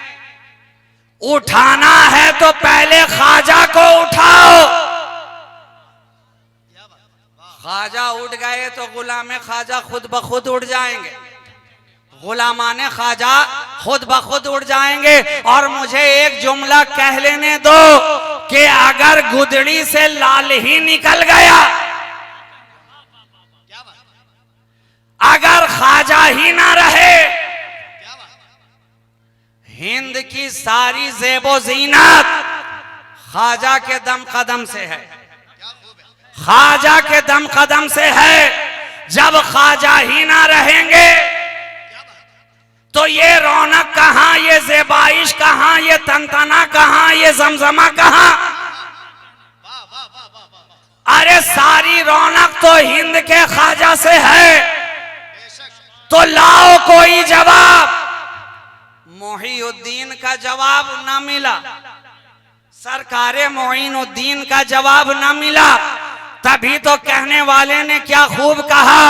उठाना है तो पहले ख्वाजा को उठाओ। ख्वाजा उठ गए तो गुलामे ख्वाजा खुद ब खुद उठ जाएंगे। गुलामाने ख्वाजा खुद ब खुद उठ जाएंगे। और मुझे एक जुमला कह लेने दो कि अगर गुदड़ी से लाल ही निकल गया, अगर ख्वाजा ही ना रहे, हिंद की सारी ज़ेबो ज़ीनत ख्वाजा के दम कदम से है। ख्वाजा के दम कदम से है। जब ख्वाजा ही ना रहेंगे तो ये रौनक कहां, ये ज़ेबाइश कहां, ये तनतना कहां, ये जमजमा कहां? अरे सारी रौनक तो हिंद के ख्वाजा से है। तो लाओ कोई जवाब। मोहीउद्दीन का जवाब ना मिला, सरकारे मोइनुद्दीन का जवाब ना मिला। तभी तो कहने वाले ने क्या खूब कहा,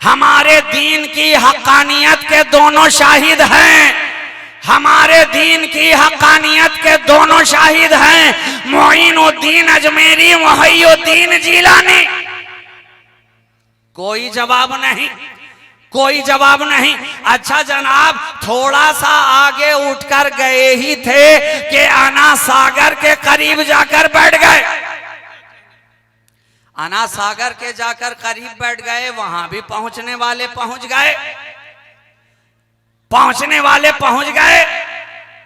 हमारे दीन की हक्कानियत के दोनों शाहिद हैं। हमारे दीन की हक्कानियत के दोनों शाहिद हैं, मोइनुद्दीन अजमेरी, मोहीउद्दीन जिलानी। कोई जवाब नहीं, कोई जवाब नहीं। अच्छा जनाब, थोड़ा सा आगे उठकर गए ही थे कि अना सागर के करीब जाकर बैठ गए। अना सागर के जाकर करीब बैठ गए। वहां भी पहुंचने वाले पहुंच गए, पहुंचने वाले पहुंच गए।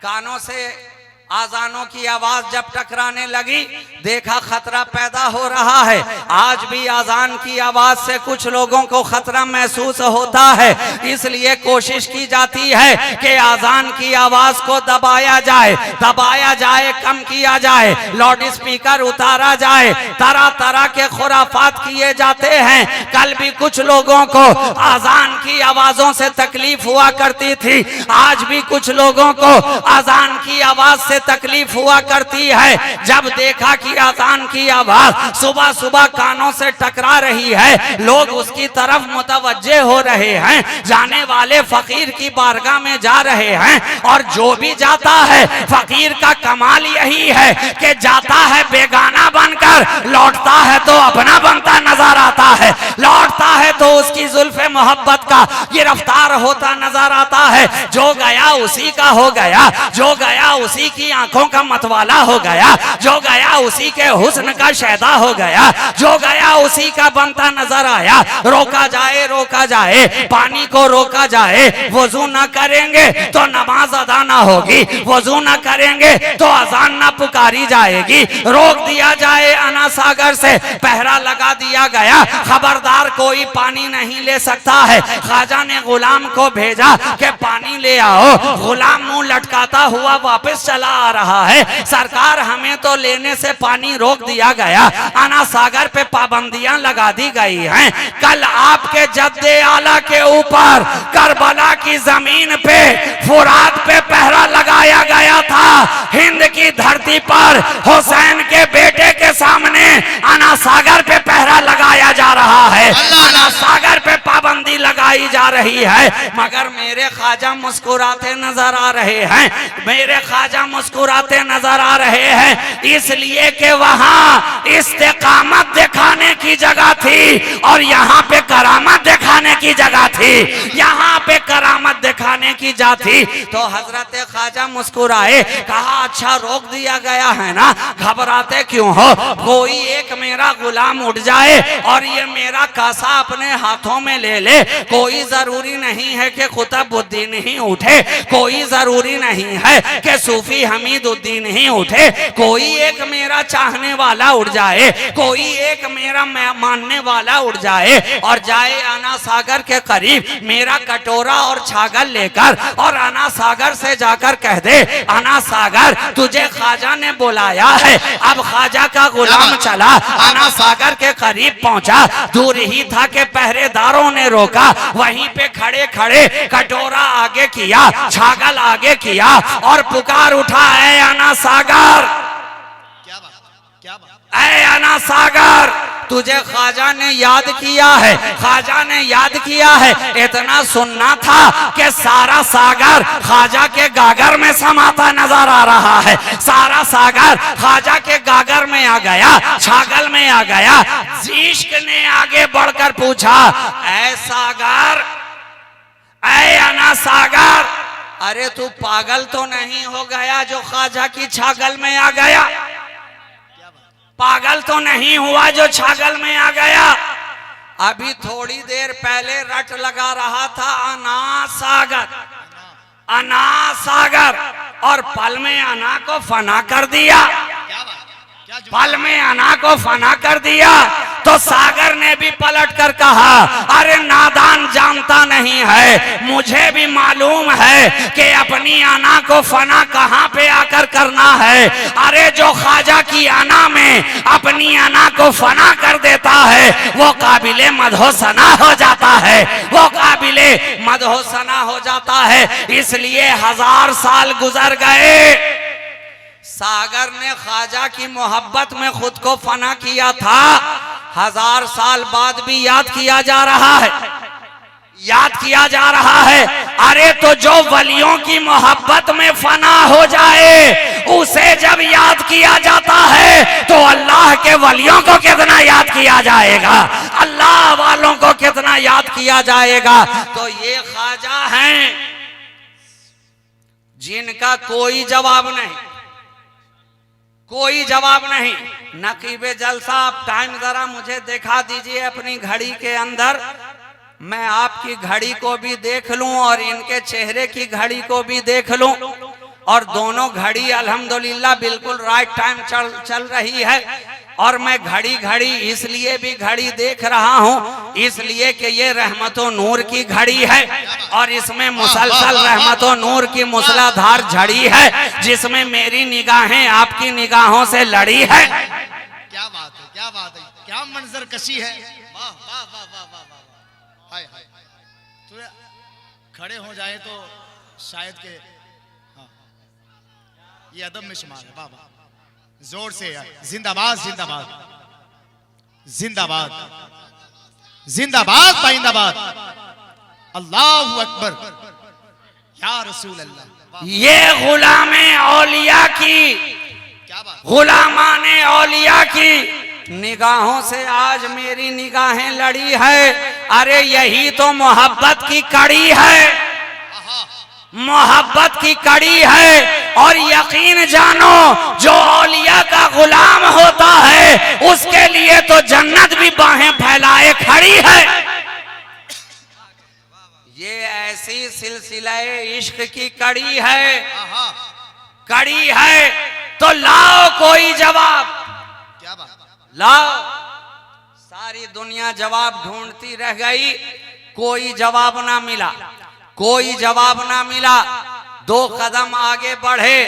कानों से आजानों की आवाज जब टकराने लगी, देखा खतरा पैदा हो रहा है। आज भी आजान की आवाज से कुछ लोगों को खतरा महसूस होता है, इसलिए कोशिश की जाती है कि आजान की आवाज को दबाया जाए, दबाया जाए, कम किया जाए, लाउड स्पीकर उतारा जाए, तरह तरह के खुराफात किए जाते हैं। कल भी कुछ लोगों को आजान की आवाजों से तकलीफ हुआ करती थी, आज भी कुछ लोगों को आजान की आवाज से तकलीफ हुआ करती है। जब देखा कि आजान की आवाज सुबह सुबह कानों से टकरा रही है, लोग उसकी तरफ मुतवज्जे हो रहे हैं, जाने वाले फकीर की बारगाह में जा रहे हैं। और जो भी जाता है, फकीर का कमाल यही है कि जाता है बेगाना बनकर, लौटता है तो अपना बनता नजर आता है, लौटता है तो उसकी जुल्फे मोहब्बत का गिरफ्तार होता नजर आता है। जो गया उसी का हो गया, जो गया उसी की आंखों का मतवाला हो गया, जो गया उसी के हुस्न का शैदा हो गया, जो गया उसी का बनता नजर आया। रोका जाए, रोका जाए, पानी को रोका जाए, वजू न करेंगे तो नमाज अदा ना होगी, वजू न करेंगे तो अजान ना पुकारी जाएगी। रोक दिया जाए, अना सागर से पहरा लगा दिया गया, खबरदार कोई पानी नहीं ले सकता है। ख्वाजा ने गुलाम को भेजा कि पानी ले आओ। गुलाम मुंह लटकाता हुआ वापस चला आ रहा है, सरकार हमें तो लेने से पानी रोक दिया गया, अना सागर पे पाबंदियां लगा दी गई हैं। कल आपके जद्दे आला के ऊपर करबला की जमीन पे, फुरात पे पहरा लगाया गया था। हिंद की धरती पर हुसैन के बेटे के सामने अना सागर पे पहरा लगाया जा रहा है, अना सागर पे पाबंदी लगाई जा रही है। मगर मेरे ख्वाजा मुस्कुराते नजर आ रहे हैं, मेरे ख्वाजा मुस्कुराते नजर आ रहे हैं, इसलिए कि वहां इस्तेकामत दिखाने की जगह थी और यहाँ पे करामत दिखाने की जगह थी, यहाँ पे करामत दिखाने की जगह थी। तो हजरत ख्वाजा मुस्कुराए, कहा अच्छा रोक दिया गया है ना, घबराते क्यों हो, कोई एक मेरा गुलाम उठ जाए और ये मेरा कासा अपने हाथों में ले ले, कोई जरूरी नहीं है कि कुतुबुद्दीन ही उठे, कोई जरूरी नहीं है कि सूफी हमीदुद्दीन ही उठे। कोई एक मेरा चाहने वाला उठ जाए, कोई एक मेरा मानने वाला उठ जाए और जाए अना सागर के करीब मेरा कटोरा और छागल लेकर और अना सागर से जाकर कह दे, अना सागर तुझे ख्वाजा ने बुलाया है। अब ख्वाजा का गुलाम चला अना सागर के करीब पहुंचा, दूर ही था कि पहरेदारों ने रोका, वहीं पे खड़े खड़े कटोरा आगे किया, छागल आगे किया और पुकार उठा, ऐ अना सागर, क्या बात, ऐ अना सागर, तुझे ख्वाजा ने याद किया है, ख्वाजा ने याद किया है। इतना सुनना था कि सारा सागर ख्वाजा के गागर में समाता नजर आ रहा है, सारा सागर ख्वाजा के गागर में आ गया, छागल में आ गया। इश्क ने आगे बढ़कर पूछा, ऐ सागर, ऐ अना सागर, अरे तू पागल तो नहीं हो गया जो ख्वाजा की छागल में आ गया? पागल तो नहीं हुआ जो छागल में आ गया? अभी थोड़ी देर पहले रट लगा रहा था अना सागर, अना सागर, और पल में अना को फना कर दिया, पल में अना को फना कर दिया। तो सागर ने भी पलट कर कहा, अरे नादान जानता नहीं है, मुझे भी मालूम है कि अपनी अना को फना कहां पे आकर करना है। अरे जो ख्वाजा की अना में अपनी अना को फना कर देता है वो काबिले मदहोसना हो जाता है, वो काबिले मदहोसना हो जाता है। इसलिए 1000 साल गुजर गए, सागर ने ख्वाजा की मोहब्बत में खुद को फना किया था, 1000 साल बाद भी याद किया जा रहा है, याद किया जा रहा है। अरे तो जो वलियों की मोहब्बत में फना हो जाए उसे जब याद किया जाता है तो अल्लाह के वलियों को कितना याद किया जाएगा, अल्लाह वालों को कितना याद किया जाएगा। तो ये ख्वाजा हैं जिनका कोई जवाब नहीं, कोई जवाब नहीं। नकीबे जलसा, आप टाइम जरा मुझे दिखा दीजिए अपनी घड़ी के अंदर, मैं आपकी घड़ी को भी देख लूं और इनके चेहरे की घड़ी को भी देख लूं, और दोनों घड़ी अल्हम्दुलिल्लाह बिल्कुल राइट टाइम चल रही है। और मैं घड़ी घड़ी इसलिए भी घड़ी देख रहा हूं इसलिए कि ये रहमतों नूर की घड़ी है और इसमें मुसलसल रहमतों नूर की मूसलाधार झड़ी है जिसमें मेरी निगाहें आपकी निगाहों से लड़ी है। क्या बात है, क्या बात है, क्या मंजर कशी है। वाह वाह वाह वाह वाह वाह, हाय हाय। तो खड़े हो जाए तो शायद के, हाँ, ये अदब में शुमार है। वाह वाह, जोर से जिंदाबाद जिंदाबाद जिंदाबाद जिंदाबाद पाइंदाबाद, अल्लाहु अकबर, या रसूल अल्लाह। ये गुलामे औलिया की, क्या बात, गुलामाने औलिया की निगाहों से आज मेरी निगाहें लड़ी है। अरे यही तो मोहब्बत की कड़ी है, मोहब्बत की कड़ी है। और यकीन जानो जो औलिया का गुलाम होता है उसके लिए तो जन्नत भी बाहें फैलाए खड़ी है। ये ऐसी सिलसिले इश्क की कड़ी है, कड़ी है। तो लाओ कोई जवाब, क्या बात, लाओ। सारी दुनिया जवाब ढूंढती रह गई, कोई जवाब ना मिला, कोई जवाब ना मिला। 2 कदम आगे बढ़े,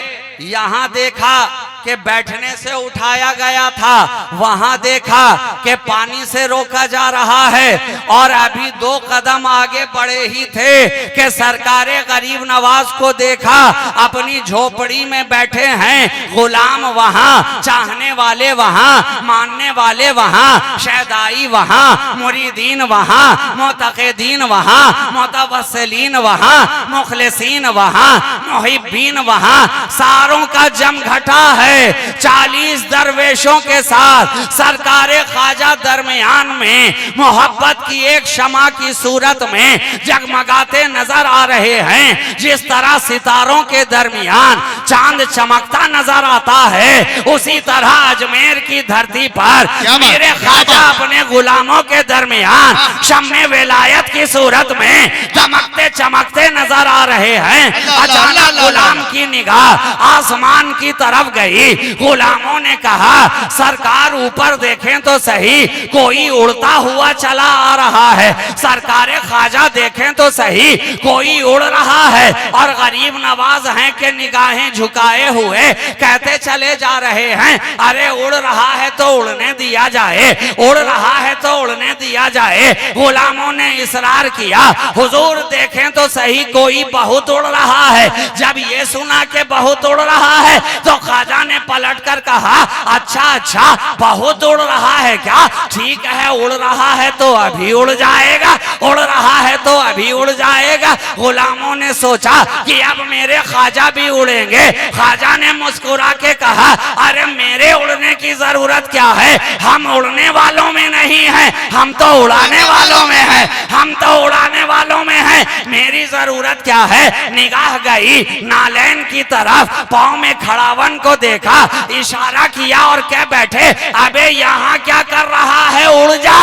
यहाँ देखा कि बैठने से उठाया गया था, वहां देखा कि पानी से रोका जा रहा है, और अभी 2 कदम आगे बढ़े ही थे कि सरकारे गरीब नवाज को देखा अपनी झोपड़ी में बैठे हैं। गुलाम वहां, चाहने वाले वहां, मानने वाले वहां, शहदाई वहां, मुरीदीन वहां, मुतक़ीदीन वहां, मुतवस्सिलीन वहां, मुखलिसीन वहां, मुहिब्बीन वहां, सारों का जमघटा है। है। 40 दरवेशों के साथ सरकारे ख्वाजा दरमियान में मोहब्बत की एक शमा की सूरत में जगमगाते नजर आ रहे हैं। जिस तरह सितारों के दरमियान चांद चमकता नजर आता है, उसी तरह अजमेर की धरती पर मेरे ख्वाजा अपने गुलामों के दरमियान शम्मे विलायत की सूरत में चमकते चमकते नजर आ रहे हैं। अचानक गुलाम की निगाह आसमान की तरफ गई। गुलामों ने कहा, सरकार ऊपर देखें तो सही, कोई उड़ता हुआ चला आ रहा है। सरकारे ख्वाजा देखें तो सही, कोई उड़ रहा है। और गरीब नवाज हैं कि निगाहें झुकाए हुए कहते चले जा रहे हैं, अरे उड़ रहा है तो उड़ने दिया जाए, उड़ रहा है तो उड़ने दिया जाए। गुलामों ने इसरार किया, हुजूर देखें तो सही, कोई बहुत उड़ रहा है। जब ये सुना कि बहुत उड़ रहा है तो ख्वाजा ने पलटकर कहा, अच्छा अच्छा बहुत उड़ रहा है क्या? ठीक है, उड़ रहा है तो अभी उड़ जाएगा, उड़ रहा है तो अभी उड़ जाएगा। गुलामों ने सोचा कि अब मेरे ख्वाजा भी उड़ेंगे। ख्वाजा ने मुस्कुरा के कहा, अरे मेरे उड़ने की जरूरत क्या है, हम उड़ने वालों में नहीं है, हम तो उड़ाने वालों में है, हम तो उड़ाने वालों में है, मेरी जरूरत क्या है। निगाह गई नालैन की तरफ, पांव में खड़ावन को देखा, इशारा किया और कह बैठे, अबे यहाँ क्या कर रहा है, उड़ जा।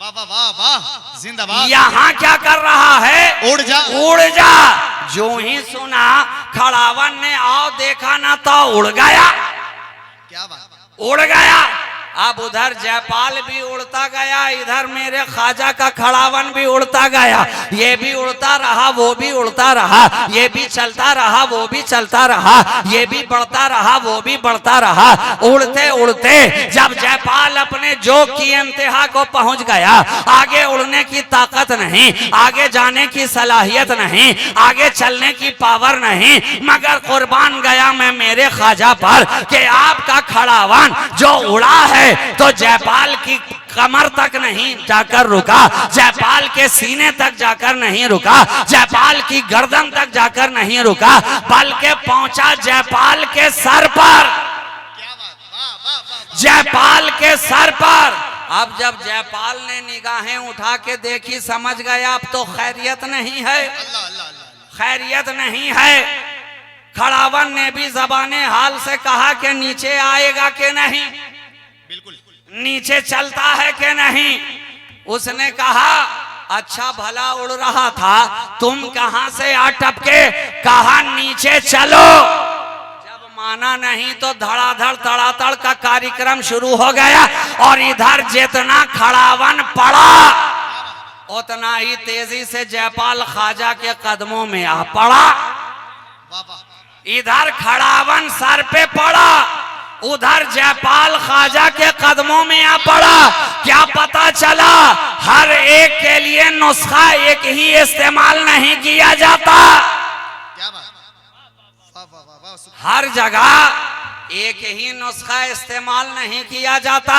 वाह वाह वाह, जिंदाबाद। यहाँ क्या कर रहा है, उड़ जा, उड़ जा। जो ही सुना खड़ावन ने आओ देखा ना तो उड़ गया। क्या बात, उड़ गया। अब उधर जयपाल भी उड़ता गया, इधर मेरे ख्वाजा का खड़ावन भी उड़ता गया। ये भी उड़ता रहा, वो भी उड़ता रहा, ये भी चलता रहा, वो भी चलता रहा, ये भी बढ़ता रहा, वो भी बढ़ता रहा। उड़ते उड़ते जब जयपाल अपने जोक की इंतहा को पहुंच गया, आगे उड़ने की ताकत नहीं, आगे जाने की सलाहियत नहीं, आगे चलने की पावर नहीं, मगर कुर्बान गया मैं मेरे ख्वाजा पर कि आपका खड़ावन जो उड़ा है तो जयपाल की कमर तक नहीं जाकर रुका, जयपाल के सीने तक जाकर नहीं रुका, जयपाल की गर्दन तक जाकर नहीं रुका, बल्कि पहुंचा जयपाल के सर पर, जयपाल के सर पर। अब जब जयपाल ने निगाहें उठा के देखी, समझ गया अब तो खैरियत नहीं है, खैरियत नहीं है। खड़ावन ने भी ज़बाने हाल से कहा कि नीचे आएगा कि नहीं, बिल्कुल नीचे चलता है कि नहीं। उसने कहा, अच्छा भला उड़ रहा था, तुम कहां से आ टपके, कहा नीचे चलो। जब माना नहीं तो धड़ाधड़ तड़ातड़ का कार्यक्रम शुरू हो गया और इधर जितना खड़ावन पड़ा उतना ही तेजी से जयपाल ख्वाजा के कदमों में आ पड़ा। इधर खड़ावन सर पे पड़ा, उधर जयपाल ख्वाजा के कदमों में आ पड़ा। क्या पता चला, हर एक के लिए नुस्खा एक ही इस्तेमाल नहीं किया जाता। क्या बात, हर जगह एक ही नुस्खा इस्तेमाल नहीं किया जाता।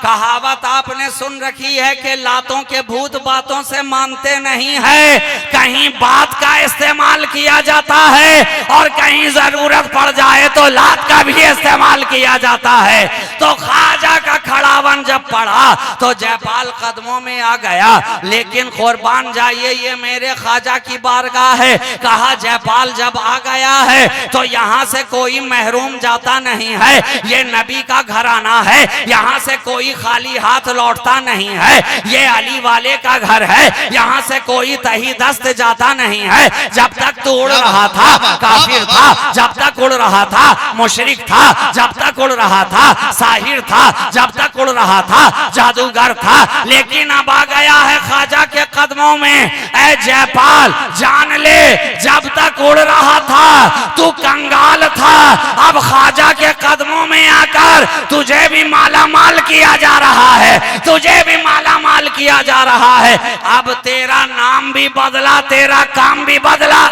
कहावत आपने सुन रखी है कि लातों के भूत बातों से मानते नहीं है। कहीं बात का इस्तेमाल किया जाता है और कहीं जरूरत पड़ जाए तो लात का भी इस्तेमाल किया जाता है। तो ख्वाजा का खड़ावन जब पड़ा तो जयपाल कदमों में आ गया, लेकिन कुर्बान जाइए ये मेरे ख्वाजा की बारगाह है। कहा जयपाल जब आ गया है तो यहाँ से कोई महरूम जाता नहीं है, ये नबी का घराना है, यहाँ से कोई खाली हाथ लौटता नहीं है, ये अली वाले का घर है, यहाँ से कोई तही दस्त जाता नहीं है। जब तक तू उड़ रहा था काफिर था, जब तक उड़ रहा था मुशरिक था, जब तक उड़ रहा था साहिर था, जब तक उड़ रहा था जादूगर था, लेकिन अब आ गया है ख्वाजा के कदमों में। ऐ जयपाल जान ले, जब तक उड़ रहा था तू कंगाल था, अब ख्वाजा के कदमों में आकर तुझे भी माला माल किया जा रहा है, तुझे भी माला माल किया जा रहा है। अब तेरा नाम भी बदला, तेरा काम भी बदला,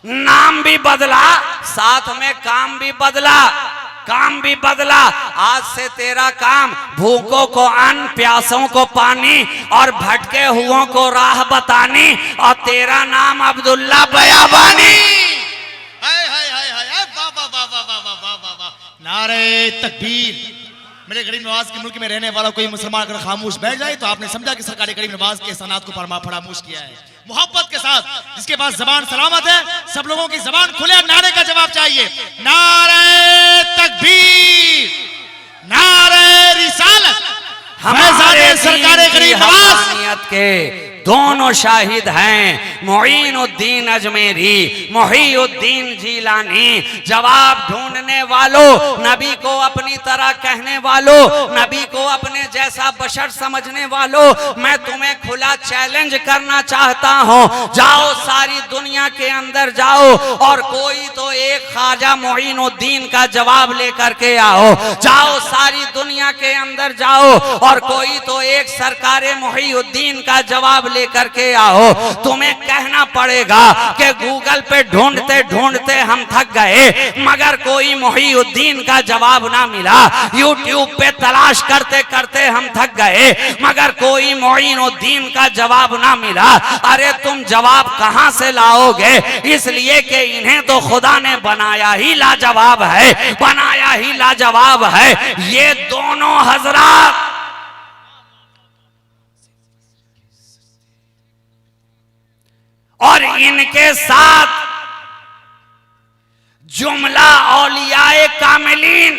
नाम भी बदला, साथ में काम भी बदला, काम भी बदला। आज से तेरा काम भूखों को अन्न, प्यासों को पानी और भटके हुओं को राह बतानी, और तेरा नाम अब्दुल्ला बयाबानी। नारे तकबीर। मेरे गरीब नवाज के मुल्क में रहने वाला कोई मुसलमान अगर खामोश बैठ जाए तो आपने समझा कि सरकार गरीब नवाज के एहसानात को फरामोश किया है। मोहब्बत के साथ जिसके पास जबान सलामत है, सब लोगों की जबान खुले, नारे का जवाब चाहिए। नारे तकबीर, नारे रिसालत। हमारे सरकार गरीब नवाज के दोनों शाहिद हैं, मोइनुद्दीन अजमेरी, मोहिउद्दीन जीलानी। जवाब ढूंढने वालों, नबी को अपनी तरह कहने वालों, नबी को अपने जैसा बशर समझने वालों, मैं तुम्हें खुला चैलेंज करना चाहता हूं। जाओ सारी दुनिया के अंदर जाओ और कोई तो एक ख्वाजा मोइनुद्दीन का जवाब लेकर के आओ। जाओ सारी दुनिया के अंदर जाओ और कोई तो एक सरकारे मोहिउद्दीन का जवाब लेकर के आओ। तुम्हें कहना पड़ेगा कि गूगल पे ढूंढते ढूंढते हम थक गए मगर कोई मोहिउद्दीन का जवाब ना मिला। यूट्यूब पे तलाश करते करते हम थक गए मगर कोई मोइनुद्दीन का जवाब ना मिला। अरे तुम जवाब कहां से लाओगे? इसलिए कि इन्हें तो खुदा ने बनाया ही लाजवाब है, बनाया ही लाजवाब है। ये दोनों हजरात और इनके साथ जुमला औलियाए कामिलीन,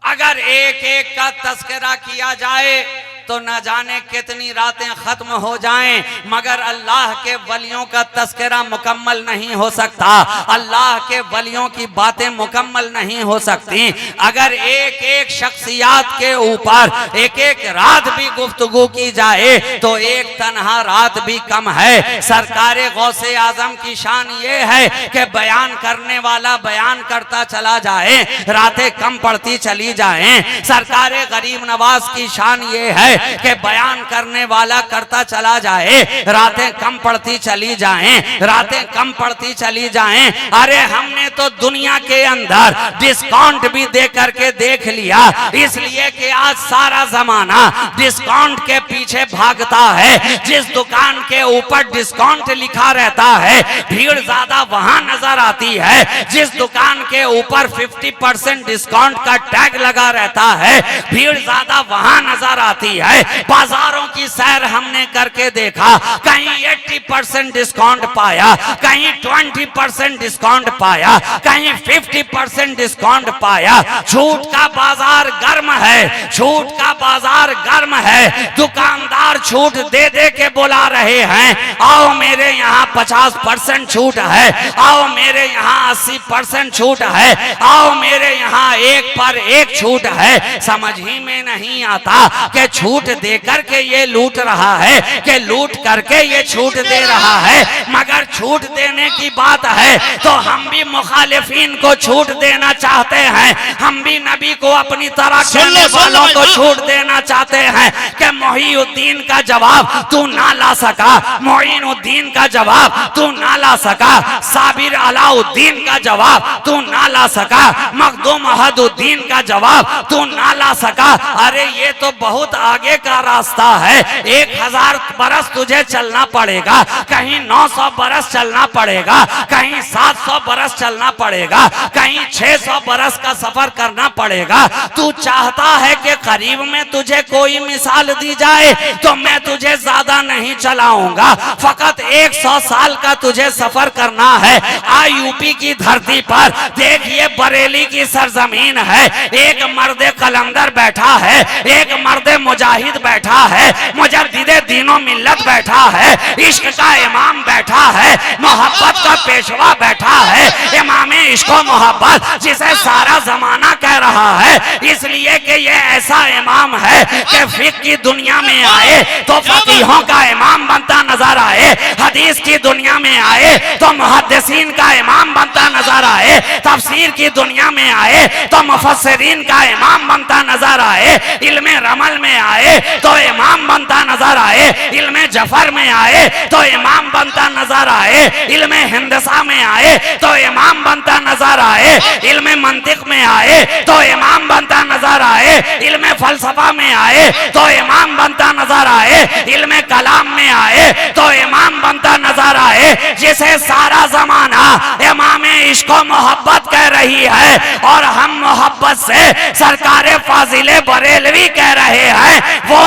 अगर एक एक का तस्करा किया जाए तो न जाने कितनी रातें खत्म हो जाएं मगर अल्लाह के वलियों का तस्करा मुकम्मल नहीं हो सकता। अल्लाह के वलियों की बातें मुकम्मल नहीं हो सकती। अगर एक एक शख्सियात के ऊपर एक एक रात भी गुफ्तगू की जाए तो एक तन्हा रात भी कम है। सरकारे गौसे आजम की शान ये है कि बयान करने वाला बयान करता चला जाए, रातें कम पड़ती चली जाएं। सरकारे गरीब नवाज की शान ये है कि बयान करने वाला करता चला जाए, रातें कम पड़ती चली जाएं, रातें कम पड़ती चली जाएं। अरे हमने तो दुनिया के अंदर डिस्काउंट भी दे करके देख लिया, इसलिए कि आज सारा जमाना डिस्काउंट के पीछे भागता है। जिस दुकान के ऊपर डिस्काउंट लिखा रहता है भीड़ ज्यादा वहां नजर आती है। जिस दुकान के ऊपर 50% डिस्काउंट का टैग लगा रहता है भीड़ ज्यादा वहां नजर आती है। बाजारों की सैर हमने करके देखा, कहीं 80% डिस्काउंट पाया, कहीं 20% डिस्काउंट पाया, कहीं 50% डिस्काउंट पाया। छूट का बाजार गर्म है, छूट का बाजार गर्म है। दुकानदार छूट दे दे के बुला रहे हैं, आओ मेरे यहाँ 50% छूट है, आओ मेरे यहाँ 80% छूट है, आओ मेरे यहाँ 1 पर 1 छूट है। समझ ही में नहीं आता कि छूट दे करके ये लूट रहा है कि लूट करके ये छूट दे रहा है। मगर छूट देने की बात है तो हम भी मुखालिफिन को छूट देना चाहते हैं, हम भी नबी को अपनी तरह कहने वालों को छूट देना चाहते हैं कि मोहिउद्दीन का जवाब तू ना ला सका, मोइनुद्दीन का जवाब तू ना ला सका, साबिर अलाउद्दीन का जवाब तू ना ला सका, मखदूम अहदुद्दीन का जवाब तू ना ला सका। अरे ये तो बहुत आगे का रास्ता है। 1000 बरस तुझे चलना पड़ेगा, कहीं 900 बरस चलना पड़ेगा, कहीं 700 बरस चलना पड़ेगा, कहीं 600 बरस का सफर करना पड़ेगा। तू चाहता है कि करीब में तुझे कोई मिसाल दी जाए तो मैं तुझे ज्यादा नहीं चलाऊंगा, फकत 100 साल का तुझे सफर करना है। यूपी की धरती पर देखिए बरेली की सरजमीन है, एक मर्द कलंदर बैठा है, एक मर्द मुजाहिद बैठा है, मुजद्दिदे दीनो मिल्लत बैठा है, इश्क का इमाम बैठा है, मोहब्बत का पेशवा बैठा है, इमामे इश्को मोहब्बत जिसे सारा जमाना कह रहा है। इसलिए कि ये ऐसा इमाम है कि फिक़्ह की दुनिया में आए तो फकीहों का इमाम बनता नजर आए, हदीस की दुनिया में आए तो मुहद्दिसीन का इमाम बनता नजर आए, तफसीर की दुनिया में आए तो मुफस्सिरीन का इमाम बनता नजर आए, इल्मे रमल में आए तो इमाम बनता नजर आए, इल्मे जफर में आए तो इमाम बनता नजर आए, इल्मे हिंदसा में आए तो इमाम बनता नजर आए, इल्मे मंतिक में आए तो इमाम बनता नजर आए, इल्मे फलसफा में आए तो इमाम बनता नजर आए, इल्मे कलाम में आए तो इमाम बनता नजर आए। जिसे सारा जमाना इमामे इश्क और मोहब्बत कह रही है और हम मोहब्बत से सरकारे फाजिले बरेलवी कह रहे हैं। वो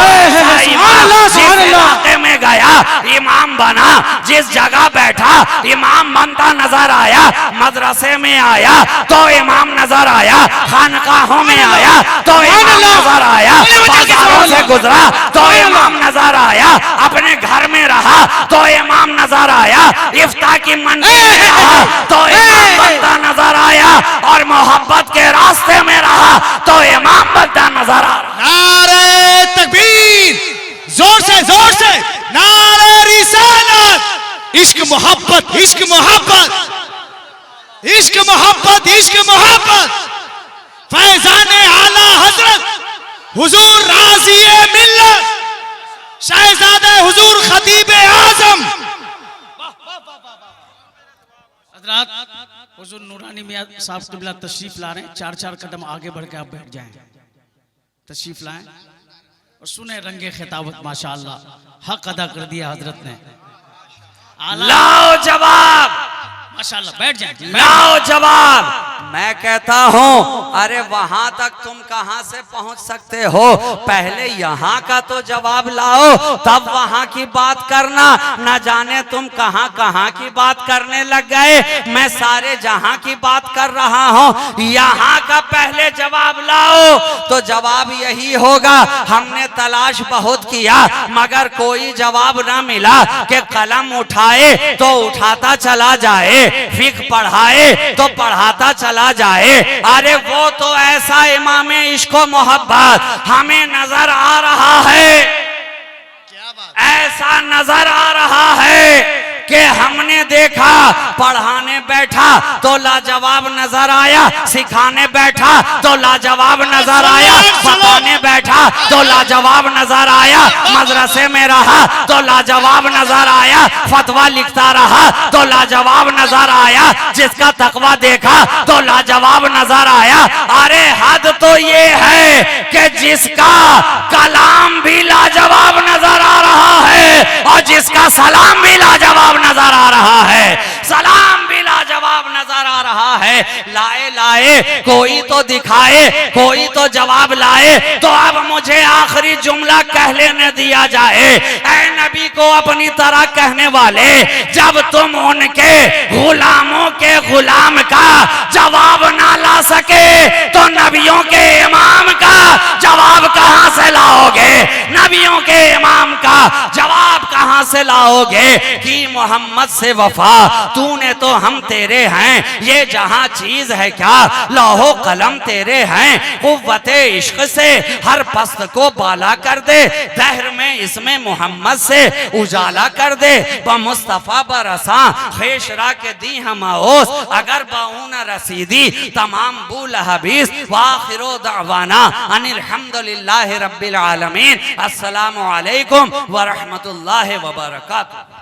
जिस इलाके में गया इमाम बना, जिस जगह बैठा इमाम बनता नजर आया। मदरसे में आया तो इमाम नजर आया, खानकाहों में आया तो इमाम नजर आया, बाजारों से गुजरा तो इमाम नजर आया, अपने घर में रहा तो इमाम नजर आया, इफ्ता की मंजिल में रहा तो इमाम बनता नजर आया, और मोहब्बत के रास्ते में रहा तो इमाम बनता नजर आ रहा। नारे तकबीर, जोर से नारे रिसालत। इश्क मोहब्बत, इश्क मोहब्बत, इश्क मोहब्बत, इश्क मोहब्बत। फैजान आला हजरत हुजूर राज़ी मिल्लत शहजादे हुजूर खतीब आजम हजरात हुजूर नूरानी मियां साहब क़िबला तशरीफ ला रहे हैं। 4-4 कदम आगे बढ़ के आप बैठ जाएं, तशरीफ लाएं और सुने रंगे खिताबत। माशाअल्लाह हक अदा कर दिया हजरत ने। लाओ जवाब, माशाअल्लाह, बैठ जाएं, लाओ जवाब। मैं कहता हूं अरे वहां तक तुम कहां से पहुंच सकते हो, पहले यहां का तो जवाब लाओ, तब वहां की बात करना। न जाने तुम कहां कहां की बात करने लग गए, मैं सारे जहां की बात कर रहा हूं। यहां का पहले जवाब लाओ तो जवाब यही होगा, हमने तलाश बहुत किया मगर कोई जवाब ना मिला कि कलम उठाए तो उठाता चला जाए, फिक्र पढ़ाए तो पढ़ाता चला जाए। अरे वो तो ऐसा इमाम इश्क व मोहब्बत हमें नजर आ रहा है, ऐसा नजर आ रहा है कि हमने देखा पढ़ाने बैठा तो लाजवाब नजर आया, सिखाने बैठा तो लाजवाब नजर आया, बताने बैठा तो लाजवाब नजर आया, मदरसे में रहा तो लाजवाब नजर आया, फतवा लिखता रहा तो लाजवाब नजर आया, जिसका तकवा देखा तो लाजवाब नजर आया। अरे हद तो ये है कि जिसका कलाम भी लाजवाब नजर आ रहा है और जिसका सलाम भी लाजवाब नजर आ रहा है, सलाम भी लाजवाब नजर आ रहा है। लाए लाए कोई तो दिखाए, कोई तो जवाब लाए। तो अब मुझे आखिरी जुमला कह लेने दिया जाए। ऐ नबी को अपनी तरह कहने वाले, जब तुम उनके गुलामों के गुलाम का जवाब ना ला सके तो नबियों के इमाम का जवाब कहां से लाओगे? नबियों के इमाम का जवाब कहां से लाओगे? कि मोहम्मद से वफा तूने तो हम तेरे हैं, ये जहां चीज है क्या लौहो कलम तेरे हैं। कुव्वते इश्क से हर पस्त को बाला कर दे, दहर में इसमें मोहम्मद से उजाला कर दे। ब मुस्तफा बरसा खेशरा के दी हम ओस, अगर बाउन रसीदी तमाम बुल हबीस। वाखिरो दावाना अनिल हम्दुलिल्लाहि रब्बिल आलमीन। अस्सलामु अलैकुम व रहमतुल्लाहि व बरकातुहू।